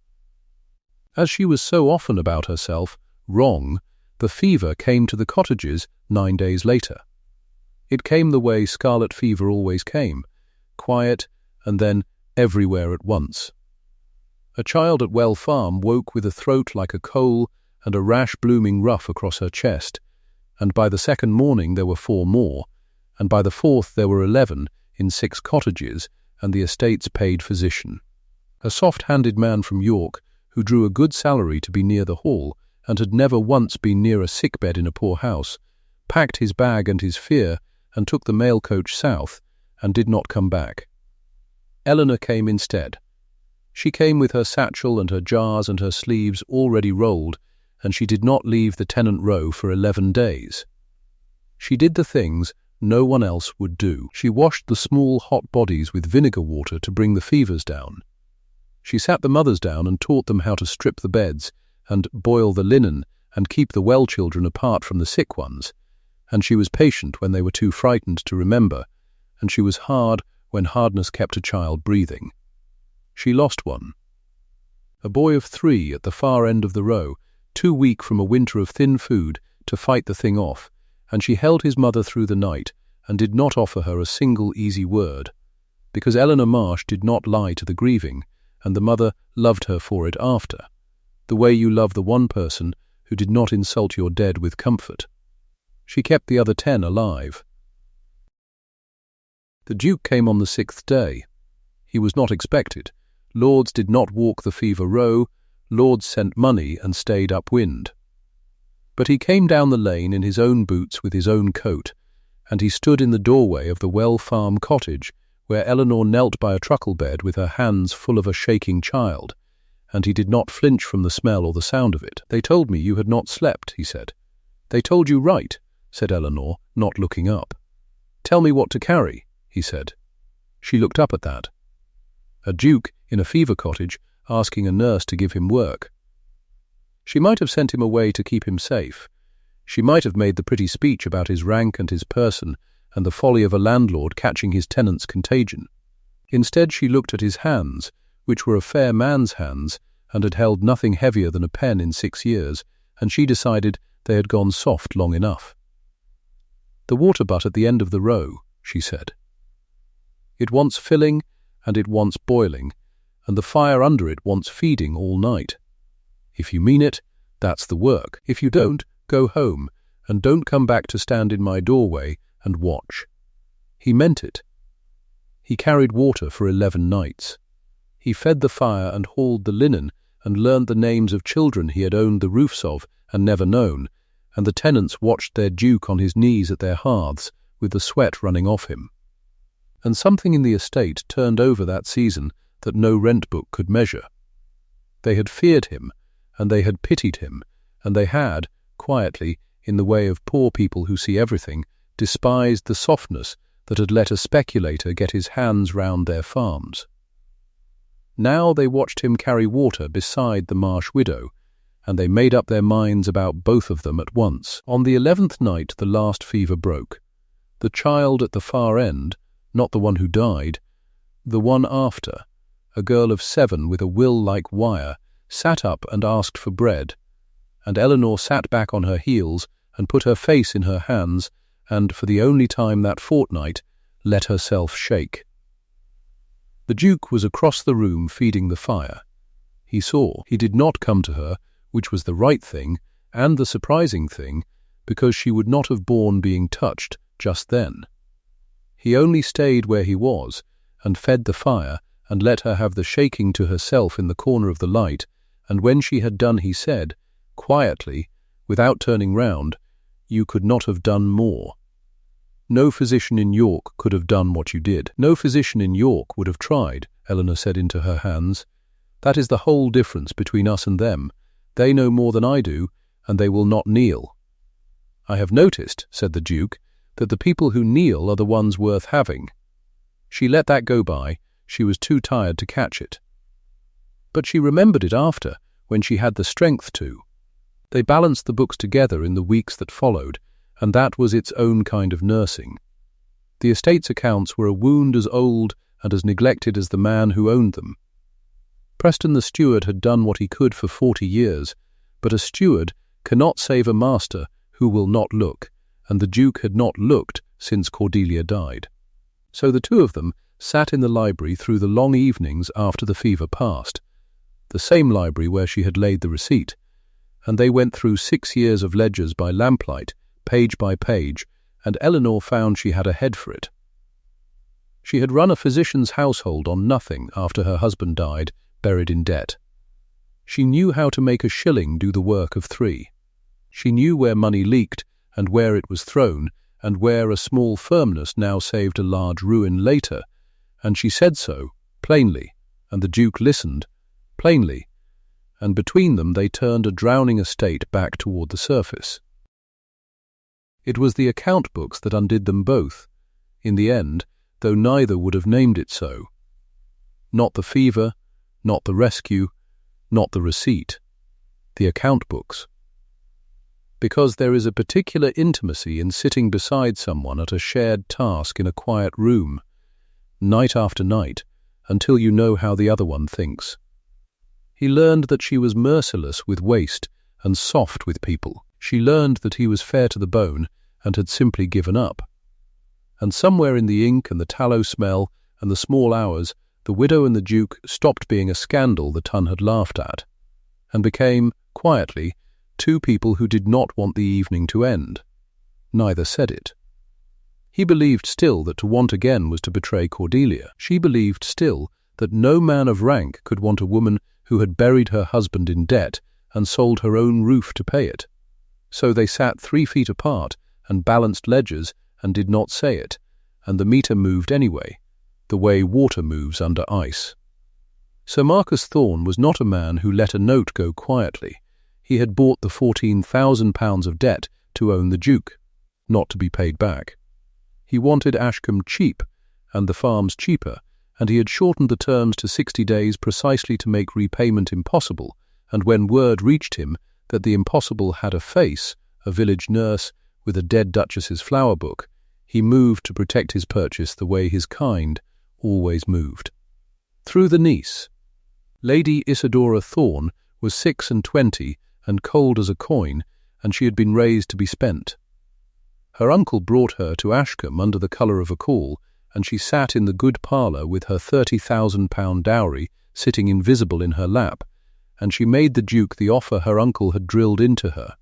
As she was so often about herself, wrong, the fever came to the cottages 9 days later. It came the way scarlet fever always came, quiet and then everywhere at once. A child at Well Farm woke with a throat like a coal and a rash blooming rough across her chest, and by the 2nd morning there were 4 more, and by the 4th there were 11 in 6 cottages and the estate's paid physician. A soft-handed man from York, who drew a good salary to be near the hall and had never once been near a sick-bed in a poor house, packed his bag and his fear and took the mail coach south and did not come back. Eleanor came instead. She came with her satchel and her jars and her sleeves already rolled, and she did not leave the tenant row for 11 days. She did the things no one else would do. She washed the small hot bodies with vinegar water to bring the fevers down. She sat the mothers down and taught them how to strip the beds and boil the linen and keep the well children apart from the sick ones, and she was patient when they were too frightened to remember, and she was hard when hardness kept a child breathing. She lost one. A boy of 3 at the far end of the row, too weak from a winter of thin food to fight the thing off, and she held his mother through the night and did not offer her a single easy word, because Eleanor Marsh did not lie to the grieving, and the mother loved her for it after, the way you love the one person who did not insult your dead with comfort. She kept the other 10 alive. The Duke came on the 6th day. He was not expected, Lords did not walk the fever row, lords sent money and stayed upwind. But he came down the lane in his own boots with his own coat, and he stood in the doorway of the Well Farm cottage, where Eleanor knelt by a truckle bed with her hands full of a shaking child, and he did not flinch from the smell or the sound of it. "They told me you had not slept," he said. "They told you right," said Eleanor, not looking up. "Tell me what to carry," he said. She looked up at that. A duke in a fever cottage asking a nurse to give him work. She might have sent him away to keep him safe. She might have made the pretty speech about his rank and his person and the folly of a landlord catching his tenant's contagion. Instead, she looked at his hands, which were a fair man's hands and had held nothing heavier than a pen in 6 years, and she decided they had gone soft long enough. "The water butt at the end of the row," she said. "It wants filling and it wants boiling, and the fire under it wants feeding all night. If you mean it, that's the work. If you don't, go home, and don't come back to stand in my doorway and watch." He meant it. He carried water for 11 nights. He fed the fire and hauled the linen and learned the names of children he had owned the roofs of and never known, and the tenants watched their duke on his knees at their hearths with the sweat running off him. And something in the estate turned over that season that no rent book could measure. They had feared him, and they had pitied him, and they had, quietly, in the way of poor people who see everything, despised the softness that had let a speculator get his hands round their farms. Now they watched him carry water beside the Marsh widow, and they made up their minds about both of them at once. On the 11th night the last fever broke. The child at the far end, not the one who died, the one after, a girl of 7 with a will like wire, sat up and asked for bread, and Eleanor sat back on her heels and put her face in her hands and, for the only time that fortnight, let herself shake. The Duke was across the room feeding the fire. He saw. He did not come to her, which was the right thing and the surprising thing, because she would not have borne being touched just then. He only stayed where he was and fed the fire and let her have the shaking to herself in the corner of the light, and when she had done he said, quietly, without turning round, "You could not have done more. No physician in York could have done what you did. No physician in York would have tried," Eleanor said into her hands. "That is the whole difference between us and them. They know more than I do, and they will not kneel." "I have noticed," said the Duke, "that the people who kneel are the ones worth having." She let that go by. She was too tired to catch it. But she remembered it after, when she had the strength to. They balanced the books together in the weeks that followed, and that was its own kind of nursing. The estate's accounts were a wound as old and as neglected as the man who owned them. Preston the steward had done what he could for 40 years, but a steward cannot save a master who will not look, and the Duke had not looked since Cordelia died. So the two of them sat in the library through the long evenings after the fever passed, the same library where she had laid the receipt, and they went through 6 years of ledgers by lamplight, page by page, and Eleanor found she had a head for it. She had run a physician's household on nothing after her husband died, buried in debt. She knew how to make a shilling do the work of 3. She knew where money leaked and where it was thrown, and where a small firmness now saved a large ruin later, and she said so, plainly, and the Duke listened, plainly, and between them they turned a drowning estate back toward the surface. It was the account books that undid them both, in the end, though neither would have named it so. Not the fever, not the rescue, not the receipt, the account books. Because there is a particular intimacy in sitting beside someone at a shared task in a quiet room, night after night, until you know how the other one thinks. He learned that she was merciless with waste and soft with people. She learned that he was fair to the bone and had simply given up. And somewhere in the ink and the tallow smell and the small hours, the widow and the Duke stopped being a scandal the Ton had laughed at, and became, quietly, 2 people who did not want the evening to end. Neither said it. He believed still that to want again was to betray Cordelia. She believed still that no man of rank could want a woman who had buried her husband in debt and sold her own roof to pay it. So they sat 3 feet apart and balanced ledgers and did not say it, and the meter moved anyway, the way water moves under ice. Sir Marcus Thorne was not a man who let a note go quietly. He had bought the £14,000 of debt to own the Duke, not to be paid back. He wanted Ashcombe cheap and the farms cheaper, and he had shortened the terms to 60 days precisely to make repayment impossible, and when word reached him that the impossible had a face, a village nurse with a dead duchess's flower book, he moved to protect his purchase the way his kind always moved. Through the niece. Lady Isadora Thorne was 26 and cold as a coin, and she had been raised to be spent. Her uncle brought her to Ashcombe under the colour of a call, and she sat in the good parlour with her £30,000 dowry sitting invisible in her lap, and she made the Duke the offer her uncle had drilled into her,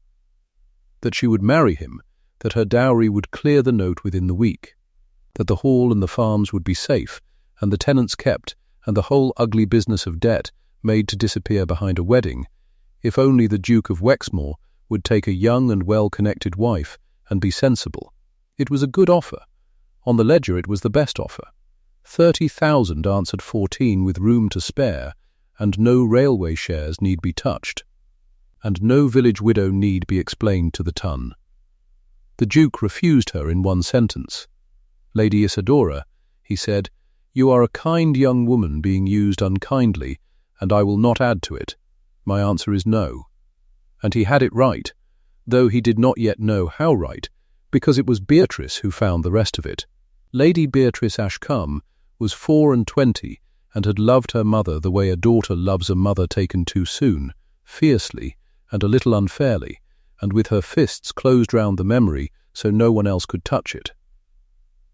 that she would marry him, that her dowry would clear the note within the week, that the hall and the farms would be safe, and the tenants kept, and the whole ugly business of debt made to disappear behind a wedding, if only the Duke of Wexmoor would take a young and well-connected wife and be sensible. It was a good offer. On the ledger it was the best offer. 30,000 answered 14 with room to spare, and no railway shares need be touched, and no village widow need be explained to the ton. The Duke refused her in one sentence. Lady Isadora, he said, you are a kind young woman being used unkindly, and I will not add to it. My answer is no. And he had it right, though he did not yet know how right, because it was Beatrice who found the rest of it. Lady Beatrice Ashcombe was 24 and had loved her mother the way a daughter loves a mother taken too soon, fiercely and a little unfairly, and with her fists closed round the memory so no one else could touch it.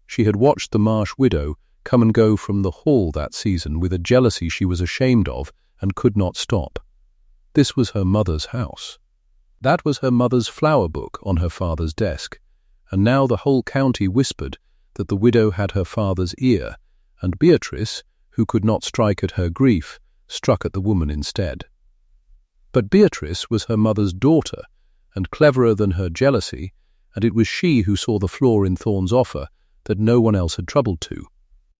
She had watched the Marsh widow come and go from the hall that season with a jealousy she was ashamed of and could not stop. This was her mother's house. That was her mother's flower book on her father's desk, and now the whole county whispered that the widow had her father's ear, and Beatrice, who could not strike at her grief, struck at the woman instead. But Beatrice was her mother's daughter, and cleverer than her jealousy, and it was she who saw the flaw in Thorne's offer that no one else had troubled to.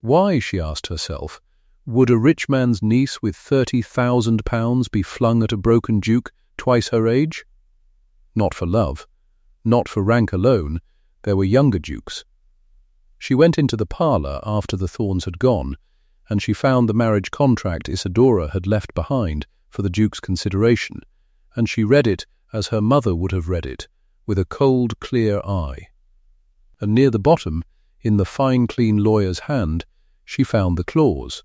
Why, she asked herself, would a rich man's niece with £30,000 be flung at a broken duke twice her age? Not for love, not for rank alone, there were younger dukes. She went into the parlour after the Thornes had gone, and she found the marriage contract Isadora had left behind for the Duke's consideration, and she read it as her mother would have read it, with a cold, clear eye. And near the bottom, in the fine, clean lawyer's hand, she found the clause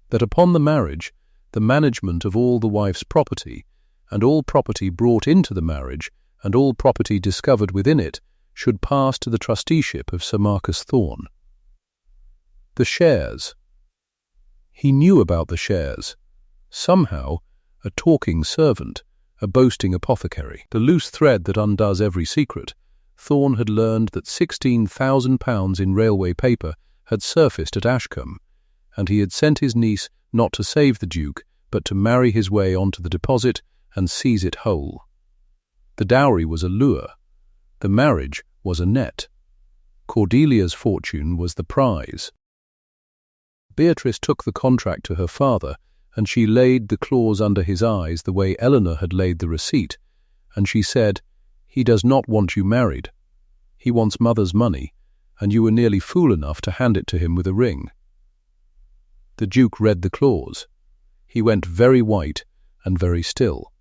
that upon the marriage, the management of all the wife's property, and all property brought into the marriage, and all property discovered within it, should pass to the trusteeship of Sir Marcus Thorne. The shares. He knew about the shares. Somehow, a talking servant, a boasting apothecary, the loose thread that undoes every secret, Thorne had learned that £16,000 in railway paper had surfaced at Ashcombe, and he had sent his niece not to save the Duke, but to marry his way onto the deposit and seize it whole. The dowry was a lure. The marriage was a net. Cordelia's fortune was the prize. Beatrice took the contract to her father, and she laid the clause under his eyes the way Eleanor had laid the receipt, and she said, "He does not want you married. He wants mother's money, and you were nearly fool enough to hand it to him with a ring." The Duke read the clause. He went very white and very still.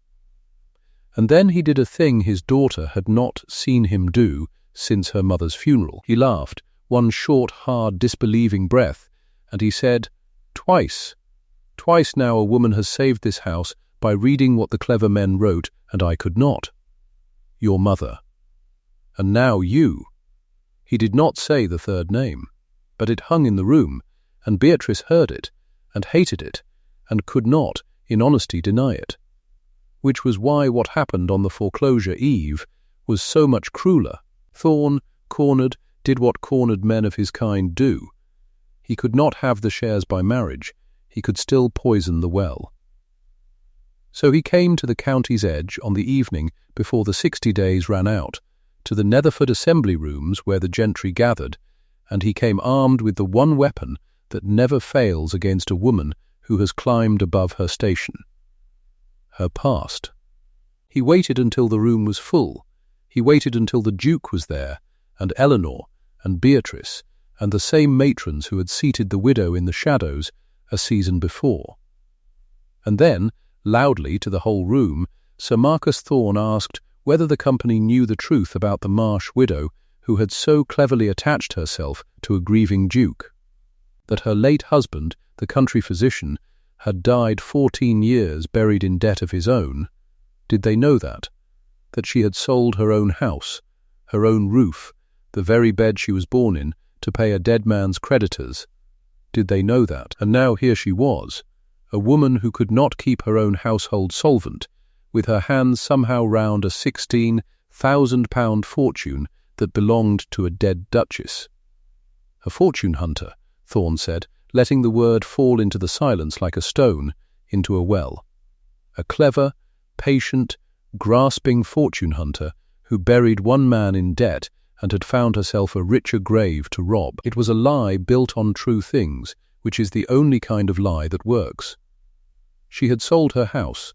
And then he did a thing his daughter had not seen him do since her mother's funeral. He laughed, one short, hard, disbelieving breath, and he said, "Twice now a woman has saved this house by reading what the clever men wrote, and I could not. Your mother. And now you." He did not say the third name, but it hung in the room, and Beatrice heard it, and hated it, and could not, in honesty, deny it. Which was why what happened on the foreclosure eve was so much crueler. Thorne, cornered, did what cornered men of his kind do. He could not have the shares by marriage, he could still poison the well. So he came to the county's edge on the evening before the 60 days ran out, to the Netherford assembly rooms where the gentry gathered, and he came armed with the one weapon that never fails against a woman who has climbed above her station: her past. He waited until the room was full. He waited until the Duke was there, and Eleanor, and Beatrice, and the same matrons who had seated the widow in the shadows a season before. And then, loudly to the whole room, Sir Marcus Thorne asked whether the company knew the truth about the Marsh widow who had so cleverly attached herself to a grieving duke. That her late husband, the country physician, had died 14 years buried in debt of his own. Did they know that? That she had sold her own house, her own roof, the very bed she was born in, to pay a dead man's creditors? Did they know that? And now here she was, a woman who could not keep her own household solvent, with her hands somehow round a £16,000 fortune that belonged to a dead duchess. A fortune hunter, Thorne said, letting the word fall into the silence like a stone into a well. A clever, patient, grasping fortune hunter who buried one man in debt and had found herself a richer grave to rob. It was a lie built on true things, which is the only kind of lie that works. She had sold her house.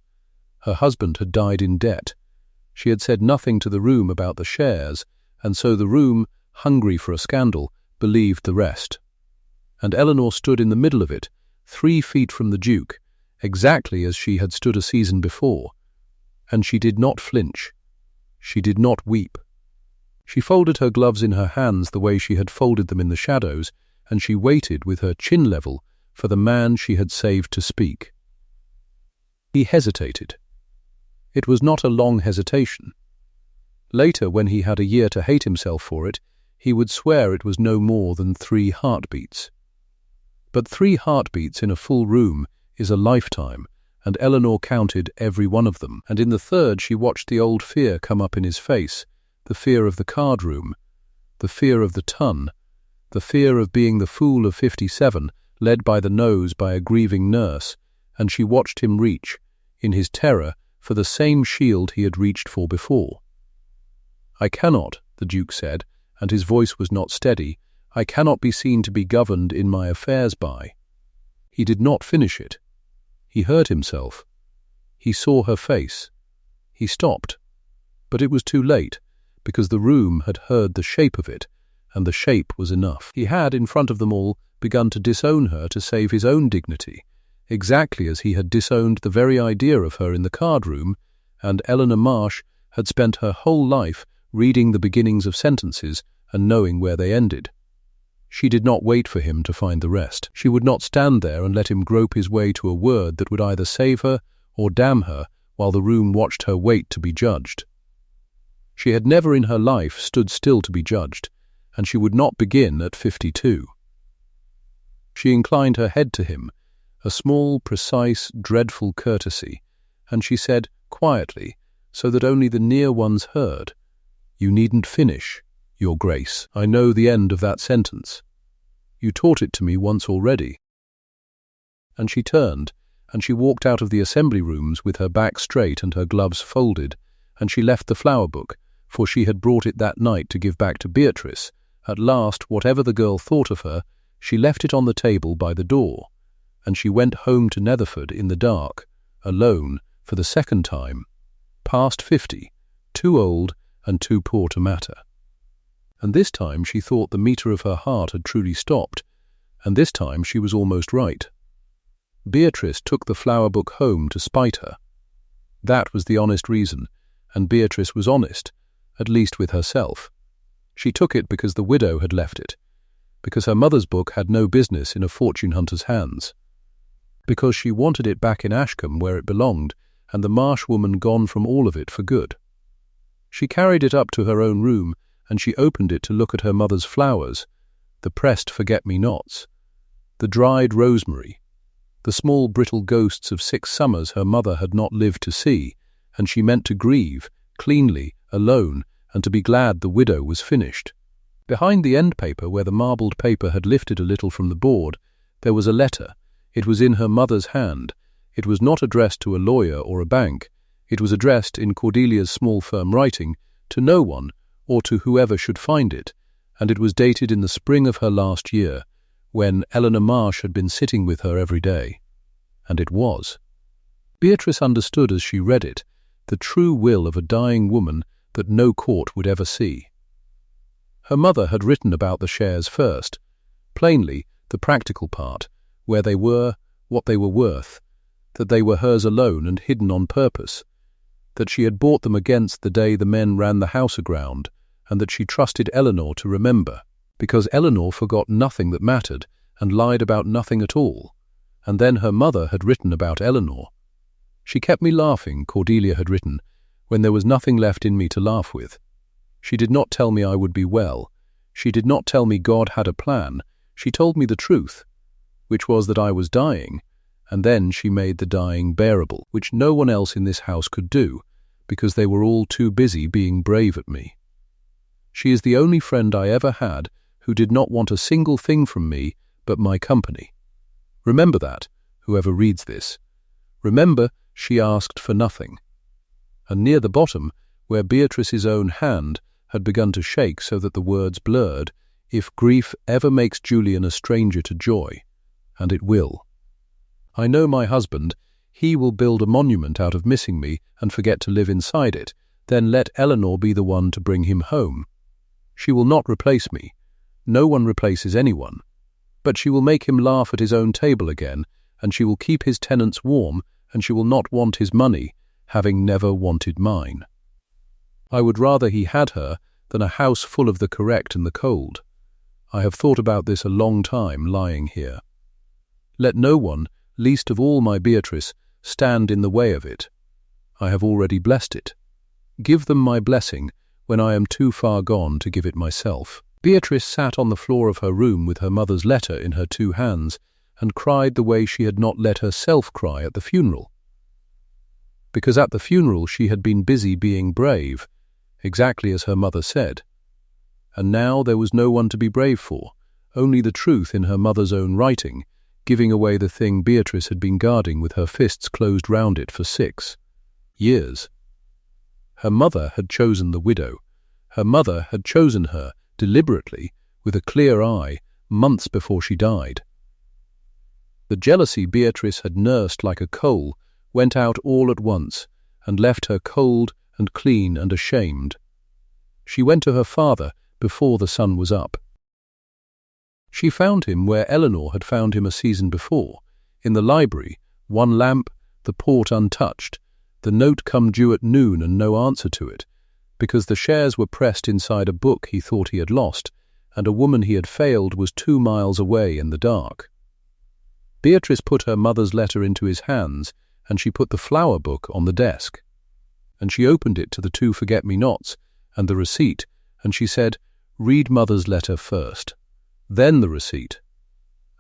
Her husband had died in debt. She had said nothing to the room about the shares, and so the room, hungry for a scandal, believed the rest. And Eleanor stood in the middle of it, 3 feet from the Duke, exactly as she had stood a season before. And she did not flinch. She did not weep. She folded her gloves in her hands the way she had folded them in the shadows, and she waited with her chin level for the man she had saved to speak. He hesitated. It was not a long hesitation. Later, when he had a year to hate himself for it, he would swear it was no more than 3 heartbeats. But 3 heartbeats in a full room is a lifetime, and Eleanor counted every one of them, and in the 3rd she watched the old fear come up in his face, the fear of the card room, the fear of the ton, the fear of being the fool of 57, led by the nose by a grieving nurse, and she watched him reach, in his terror, for the same shield he had reached for before. "I cannot," the Duke said, and his voice was not steady, "I cannot be seen to be governed in my affairs by." He did not finish it. He heard himself. He saw her face. He stopped. But it was too late, because the room had heard the shape of it, and the shape was enough. He had, in front of them all, begun to disown her to save his own dignity, exactly as he had disowned the very idea of her in the card-room, and Eleanor Marsh had spent her whole life reading the beginnings of sentences and knowing where they ended. She did not wait for him to find the rest. She would not stand there and let him grope his way to a word that would either save her or damn her while the room watched her wait to be judged. She had never in her life stood still to be judged, and she would not begin at 52. She inclined her head to him, a small, precise, dreadful courtesy, and she said, quietly, so that only the near ones heard, "You needn't finish, Your Grace. I know the end of that sentence. You taught it to me once already." And she turned, and she walked out of the assembly rooms with her back straight and her gloves folded, and she left the flower book, for she had brought it that night to give back to Beatrice. At last, whatever the girl thought of her, she left it on the table by the door, and she went home to Netherford in the dark, alone, for the 2nd time, past 50, too old and too poor to matter. And this time she thought the metre of her heart had truly stopped, and this time she was almost right. Beatrice took the flower book home to spite her. That was the honest reason, and Beatrice was honest, at least with herself. She took it because the widow had left it, because her mother's book had no business in a fortune hunter's hands, because she wanted it back in Ashcombe where it belonged, and the Marsh woman gone from all of it for good. She carried it up to her own room, and she opened it to look at her mother's flowers, the pressed forget-me-nots, the dried rosemary, the small brittle ghosts of 6 summers her mother had not lived to see, and she meant to grieve, cleanly, alone, and to be glad the widow was finished. Behind the end paper, where the marbled paper had lifted a little from the board, there was a letter, It was in her mother's hand. It was not addressed to a lawyer or a bank. It was addressed in Cordelia's small firm writing to no one or to whoever should find it, and it was dated in the spring of her last year, when Eleanor Marsh had been sitting with her every day. And it was. Beatrice understood as she read it the true will of a dying woman that no court would ever see. Her mother had written about the shares first, plainly the practical part, where they were, what they were worth, that they were hers alone and hidden on purpose, that she had bought them against the day the men ran the house aground, and that she trusted Eleanor to remember, because Eleanor forgot nothing that mattered and lied about nothing at all. And then her mother had written about Eleanor. She kept me laughing, Cordelia had written, when there was nothing left in me to laugh with. She did not tell me I would be well. She did not tell me God had a plan. She told me the truth, which was that I was dying, and then she made the dying bearable, which no one else in this house could do, because they were all too busy being brave at me. She is the only friend I ever had who did not want a single thing from me but my company. Remember that, whoever reads this. Remember, she asked for nothing. And near the bottom, where Beatrice's own hand had begun to shake so that the words blurred, if grief ever makes Julian a stranger to joy, and it will. I know my husband, he will build a monument out of missing me and forget to live inside it, then let Eleanor be the one to bring him home. She will not replace me. No one replaces anyone. But she will make him laugh at his own table again, and she will keep his tenants warm, and she will not want his money, having never wanted mine. I would rather he had her than a house full of the correct and the cold. I have thought about this a long time lying here. Let no one, least of all my Beatrice, stand in the way of it. I have already blessed it. Give them my blessing when I am too far gone to give it myself. Beatrice sat on the floor of her room with her mother's letter in her two hands and cried the way she had not let herself cry at the funeral. Because at the funeral she had been busy being brave, exactly as her mother said. And now there was no one to be brave for, only the truth in her mother's own writing, giving away the thing Beatrice had been guarding with her fists closed round it for 6 years. Her mother had chosen the widow. Her mother had chosen her, deliberately, with a clear eye, months before she died. The jealousy Beatrice had nursed like a coal went out all at once, and left her cold and clean and ashamed. She went to her father before the sun was up. She found him where Eleanor had found him a season before, in the library, one lamp, the port untouched, the note come due at noon and no answer to it, because the shares were pressed inside a book he thought he had lost, and a woman he had failed was 2 miles away in the dark. Beatrice put her mother's letter into his hands, and she put the flower book on the desk. And she opened it to the 2 forget-me-nots and the receipt, and she said, "Read mother's letter first, then the receipt.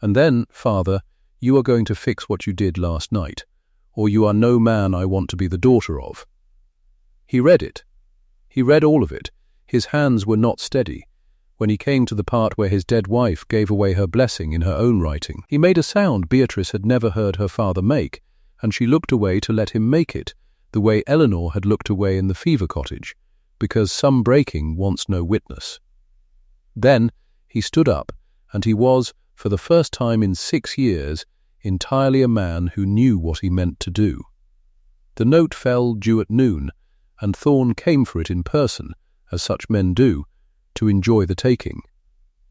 And then, father, you are going to fix what you did last night, or you are no man I want to be the daughter of." He read it. He read all of it. His hands were not steady. When he came to the part where his dead wife gave away her blessing in her own writing, he made a sound Beatrice had never heard her father make, and she looked away to let him make it, the way Eleanor had looked away in the fever cottage, because some breaking wants no witness. Then he stood up, and he was, for the first time in 6 years, entirely a man who knew what he meant to do. The note fell due at noon, and Thorne came for it in person, as such men do, to enjoy the taking.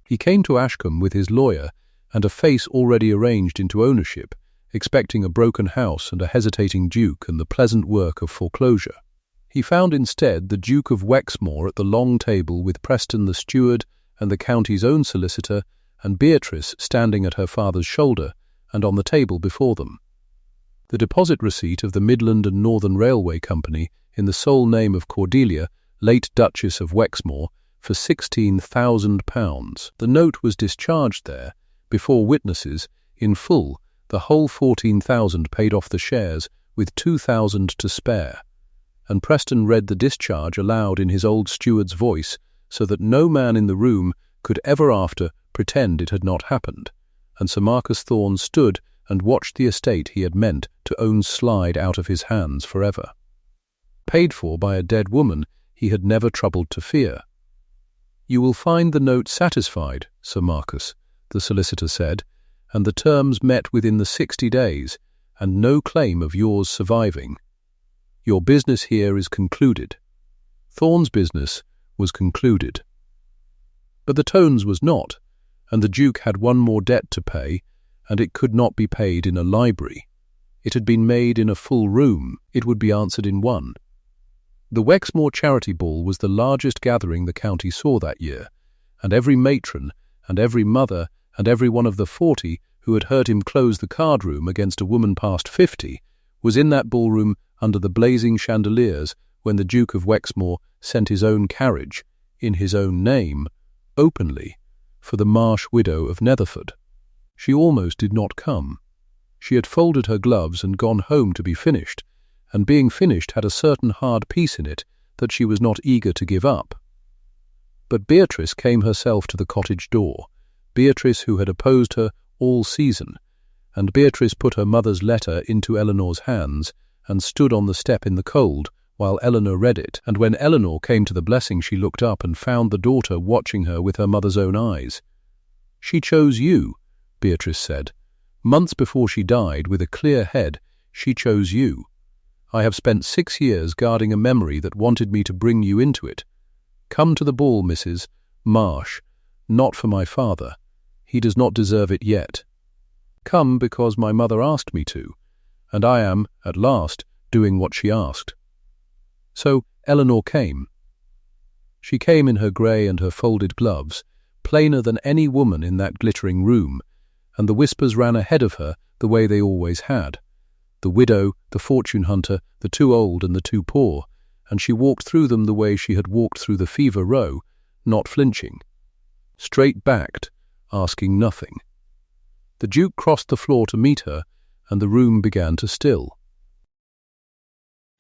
He came to Ashcombe with his lawyer and a face already arranged into ownership, expecting a broken house and a hesitating Duke and the pleasant work of foreclosure. He found instead the Duke of Wexmoor at the long table with Preston the steward and the county's own solicitor, and Beatrice standing at her father's shoulder and on the table before them. The deposit receipt of the Midland and Northern Railway Company in the sole name of Cordelia, late Duchess of Wexmoor, for £16,000. The note was discharged there, before witnesses, in full, the whole 14,000 paid off the shares, with 2,000 to spare. And Preston read the discharge aloud in his old steward's voice, so that no man in the room could ever after pretend it had not happened. And Sir Marcus Thorne stood and watched the estate he had meant to own slide out of his hands forever. Paid for by a dead woman he had never troubled to fear. "You will find the note satisfied, Sir Marcus," the solicitor said, "and the terms met within the 60 days, and no claim of yours surviving. Your business here is concluded." Thorn's business was concluded. But the Tones was not, and the Duke had one more debt to pay, and it could not be paid in a library. It had been made in a full room, it would be answered in one. The Wexmoor charity ball was the largest gathering the county saw that year, and every matron and every mother and every one of the 40 who had heard him close the card room against a woman past 50 was in that ballroom under the blazing chandeliers when the Duke of Wexmoor sent his own carriage, in his own name, openly, for the Marsh widow of Netherford. She almost did not come. She had folded her gloves and gone home to be finished, and being finished had a certain hard piece in it that she was not eager to give up. But Beatrice came herself to the cottage door, Beatrice who had opposed her all season, and Beatrice put her mother's letter into Eleanor's hands and stood on the step in the cold while Eleanor read it, and when Eleanor came to the blessing she looked up and found the daughter watching her with her mother's own eyes. "She chose you," Beatrice said. "Months before she died, with a clear head, she chose you. I have spent 6 years guarding a memory that wanted me to bring you into it. Come to the ball, Mrs. Marsh, not for my father. He does not deserve it yet. Come because my mother asked me to, and I am, at last, doing what she asked." So Eleanor came. She came in her grey and her folded gloves, plainer than any woman in that glittering room, and the whispers ran ahead of her the way they always had. The widow, the fortune hunter, the too old and the too poor, and she walked through them the way she had walked through the fever row, not flinching. Straight-backed, asking nothing. The Duke crossed the floor to meet her, and the room began to still.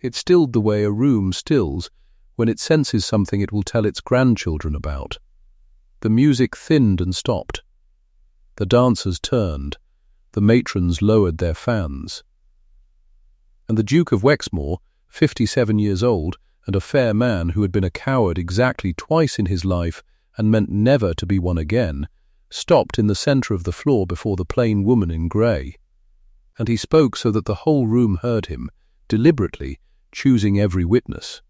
It stilled the way a room stills when it senses something it will tell its grandchildren about. The music thinned and stopped. The dancers turned. The matrons lowered their fans. And the Duke of Wexmoor, 57 years old, and a fair man who had been a coward exactly twice in his life and meant never to be one again, stopped in the centre of the floor before the plain woman in grey. And he spoke so that the whole room heard him, deliberately, choosing every witness.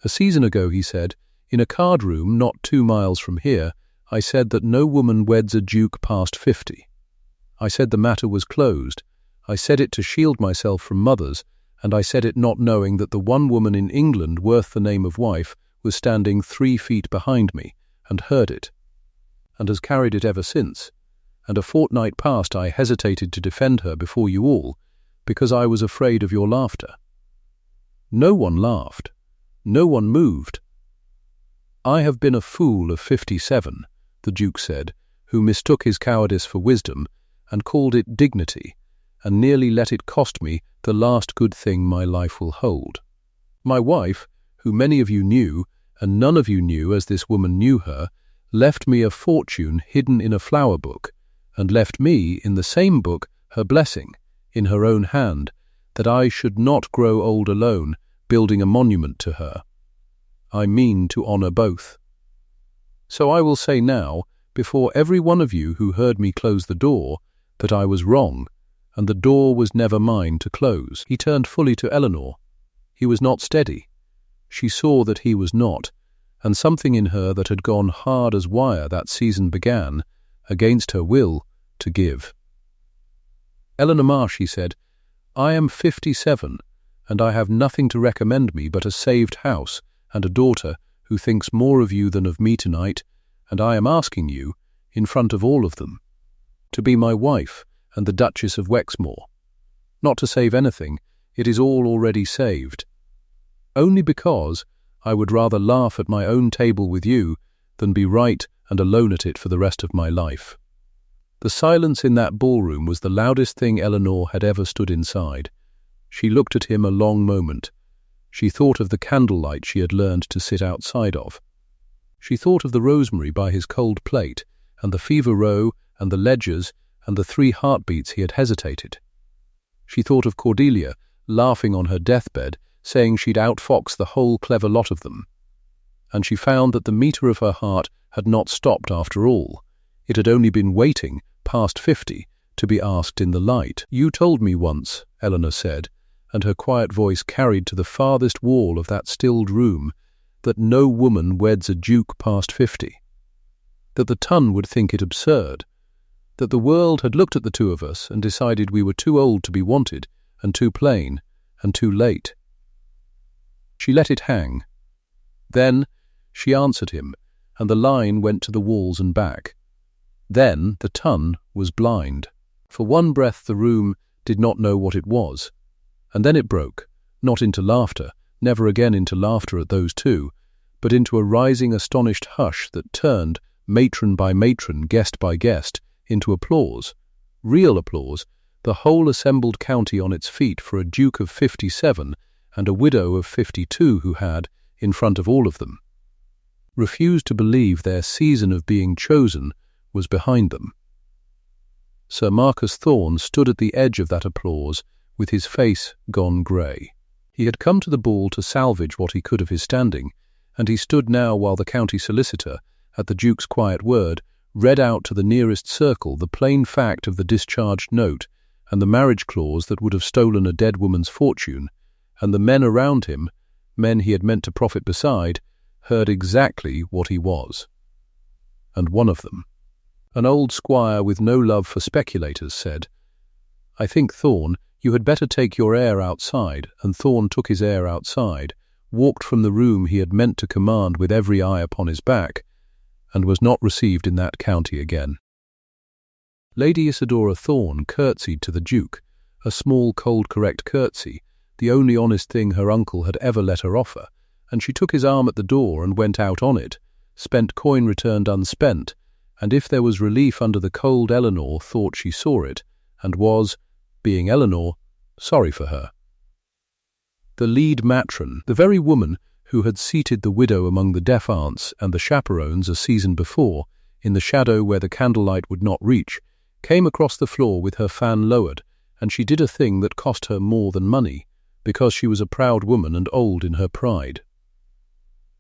"A season ago," he said, "in a card room not 2 miles from here, I said that no woman weds a duke past 50. I said the matter was closed. I said it to shield myself from mothers, and I said it not knowing that the one woman in England worth the name of wife was standing 3 feet behind me, and heard it, and has carried it ever since, and a fortnight past I hesitated to defend her before you all, because I was afraid of your laughter. No one laughed. No one moved. I have been a fool of 57, the Duke said, who mistook his cowardice for wisdom, and called it dignity, and nearly let it cost me the last good thing my life will hold. My wife, who many of you knew, and none of you knew as this woman knew her, left me a fortune hidden in a flower book, and left me in the same book her blessing, in her own hand, that I should not grow old alone, building a monument to her. I mean to honour both. So I will say now, before every one of you who heard me close the door, that I was wrong, and the door was never mine to close." He turned fully to Eleanor. He was not steady. She saw that he was not, and something in her that had gone hard as wire that season began, against her will, to give. "Eleanor Marsh," he said, "I am 57, and I have nothing to recommend me but a saved house and a daughter who thinks more of you than of me tonight, and I am asking you, in front of all of them, to be my wife and the Duchess of Wexmoor. Not to save anything, it is all already saved. Only because I would rather laugh at my own table with you than be right and alone at it for the rest of my life." The silence in that ballroom was the loudest thing Eleanor had ever stood inside. She looked at him a long moment. She thought of the candlelight she had learned to sit outside of. She thought of the rosemary by his cold plate, and the fever row, and the ledgers, and the 3 heartbeats he had hesitated. She thought of Cordelia, laughing on her deathbed, saying she'd outfox the whole clever lot of them. And she found that the meter of her heart had not stopped after all. It had only been waiting, past 50, to be asked in the light. "You told me once," Eleanor said, and her quiet voice carried to the farthest wall of that stilled room, that no woman weds a duke past 50. That the ton would think it absurd. That the world had looked at the 2 of us and decided we were too old to be wanted, and too plain, and too late. She let it hang. Then she answered him, and the line went to the walls and back. Then the ton was blind. For one breath the room did not know what it was. And then it broke, not into laughter, never again into laughter at those 2, but into a rising astonished hush that turned, matron by matron, guest by guest, into applause, real applause, the whole assembled county on its feet for a duke of 57 and a widow of 52 who had, in front of all of them, refused to believe their season of being chosen was behind them. Sir Marcus Thorne stood at the edge of that applause with his face gone grey. He had come to the ball to salvage what he could of his standing, and he stood now while the county solicitor, at the Duke's quiet word, read out to the nearest circle the plain fact of the discharged note and the marriage clause that would have stolen a dead woman's fortune, and the men around him, men he had meant to profit beside, heard exactly what he was. And one of them, an old squire with no love for speculators, said, "I think, Thorne, you had better take your air outside," and Thorne took his air outside, walked from the room he had meant to command with every eye upon his back, and was not received in that county again. Lady Isidora Thorne curtsied to the Duke, a small, cold, correct curtsy, the only honest thing her uncle had ever let her offer, and she took his arm at the door and went out on it, spent coin returned unspent, and if there was relief under the cold, Eleanor thought she saw it, and was, being Eleanor, sorry for her. The lead matron, the very woman who had seated the widow among the deaf aunts and the chaperones a season before, in the shadow where the candlelight would not reach, came across the floor with her fan lowered, and she did a thing that cost her more than money, because she was a proud woman and old in her pride.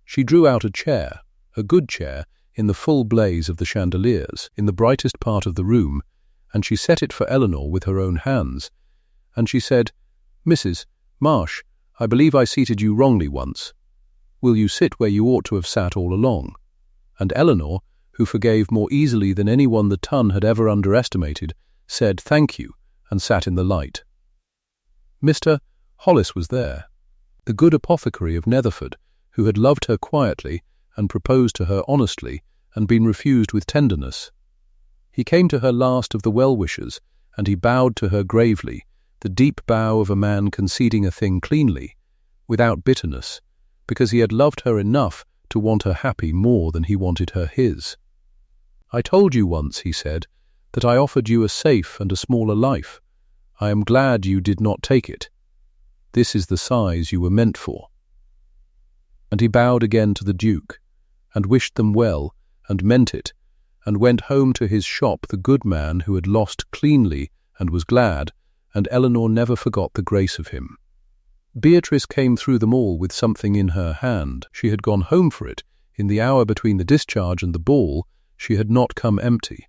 She drew out a chair, a good chair, in the full blaze of the chandeliers, in the brightest part of the room, and she set it for Eleanor with her own hands, and she said, "Mrs. Marsh, I believe I seated you wrongly once. Will you sit where you ought to have sat all along?" And Eleanor, who forgave more easily than anyone the ton had ever underestimated, said thank you, and sat in the light. Mr. Hollis was there, the good apothecary of Netherford, who had loved her quietly and proposed to her honestly and been refused with tenderness. He came to her last of the well-wishers, and he bowed to her gravely, the deep bow of a man conceding a thing cleanly, without bitterness, because he had loved her enough to want her happy more than he wanted her his. "I told you once," he said, "that I offered you a safe and a smaller life. I am glad you did not take it. This is the size you were meant for." And he bowed again to the Duke, and wished them well, and meant it, and went home to his shop the good man who had lost cleanly and was glad, and Eleanor never forgot the grace of him. Beatrice came through them all with something in her hand. She had gone home for it. In the hour between the discharge and the ball, she had not come empty.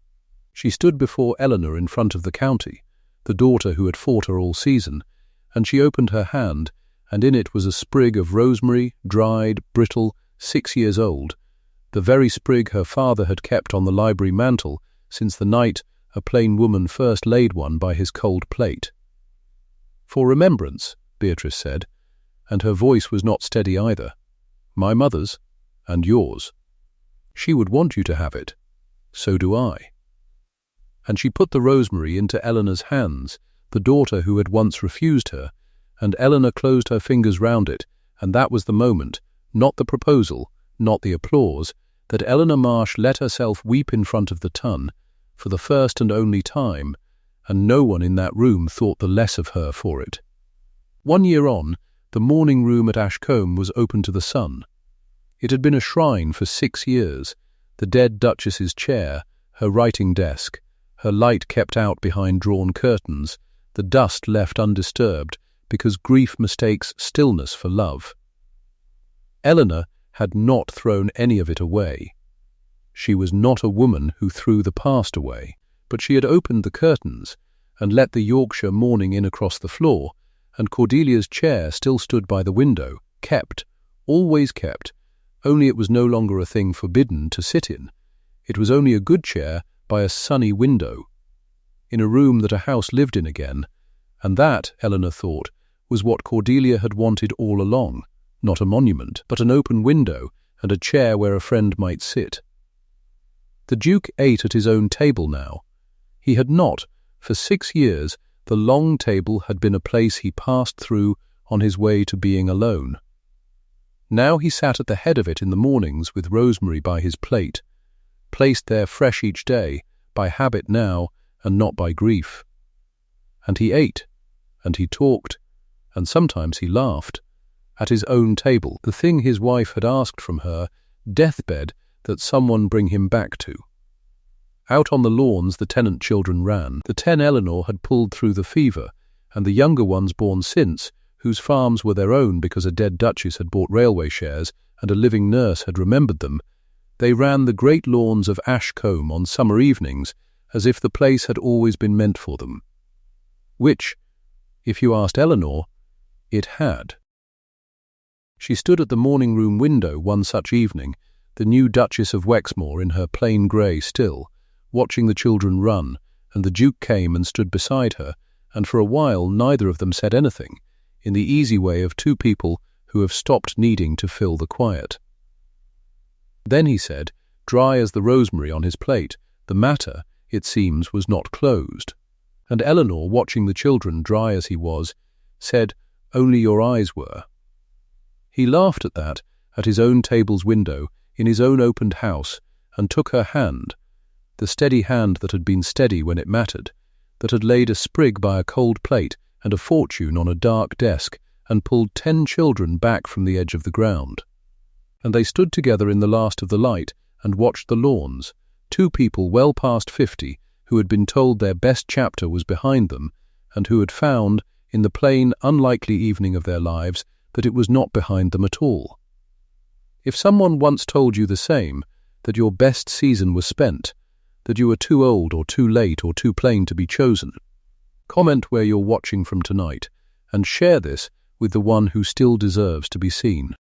She stood before Eleanor in front of the county, the daughter who had fought her all season, and she opened her hand, and in it was a sprig of rosemary, dried, brittle, 6 years old, the very sprig her father had kept on the library mantel since the night a plain woman first laid one by his cold plate. "For remembrance," Beatrice said, and her voice was not steady either. "My mother's, and yours. She would want you to have it. So do I." And she put the rosemary into Eleanor's hands, the daughter who had once refused her, and Eleanor closed her fingers round it, and that was the moment, not the proposal, not the applause, that Eleanor Marsh let herself weep in front of the ton, for the first and only time, and no one in that room thought the less of her for it. 1 year on, the morning room at Ashcombe was open to the sun. It had been a shrine for 6 years, the dead Duchess's chair, her writing desk, her light kept out behind drawn curtains, the dust left undisturbed because grief mistakes stillness for love. Eleanor had not thrown any of it away. She was not a woman who threw the past away, but she had opened the curtains and let the Yorkshire morning in across the floor, and Cordelia's chair still stood by the window, kept, always kept, only it was no longer a thing forbidden to sit in. It was only a good chair by a sunny window, in a room that a house lived in again, and that, Eleanor thought, was what Cordelia had wanted all along, not a monument, but an open window and a chair where a friend might sit. The Duke ate at his own table now. He had not, for 6 years, the long table had been a place he passed through on his way to being alone. Now he sat at the head of it in the mornings with rosemary by his plate, placed there fresh each day, by habit now, and not by grief. And he ate, and he talked, and sometimes he laughed, at his own table, the thing his wife had asked from her, deathbed, that someone bring him back to. Out on the lawns the tenant children ran. The 10 Eleanor had pulled through the fever, and the younger ones born since, whose farms were their own because a dead duchess had bought railway shares and a living nurse had remembered them, they ran the great lawns of Ashcombe on summer evenings as if the place had always been meant for them. Which, if you asked Eleanor, it had. She stood at the morning-room window one such evening, the new Duchess of Wexmoor in her plain grey still, watching the children run, and the Duke came and stood beside her, and for a while neither of them said anything, in the easy way of two people who have stopped needing to fill the quiet. Then he said, dry as the rosemary on his plate, the matter, it seems, was not closed. And Eleanor, watching the children dry as he was, said, only your eyes were. He laughed at that, at his own table's window, in his own opened house, and took her hand, the steady hand that had been steady when it mattered, that had laid a sprig by a cold plate and a fortune on a dark desk, and pulled 10 children back from the edge of the ground. And they stood together in the last of the light and watched the lawns, 2 people well past 50 who had been told their best chapter was behind them, and who had found, in the plain, unlikely evening of their lives, that it was not behind them at all. If someone once told you the same, that your best season was spent, that you were too old or too late or too plain to be chosen, comment where you're watching from tonight, and share this with the one who still deserves to be seen.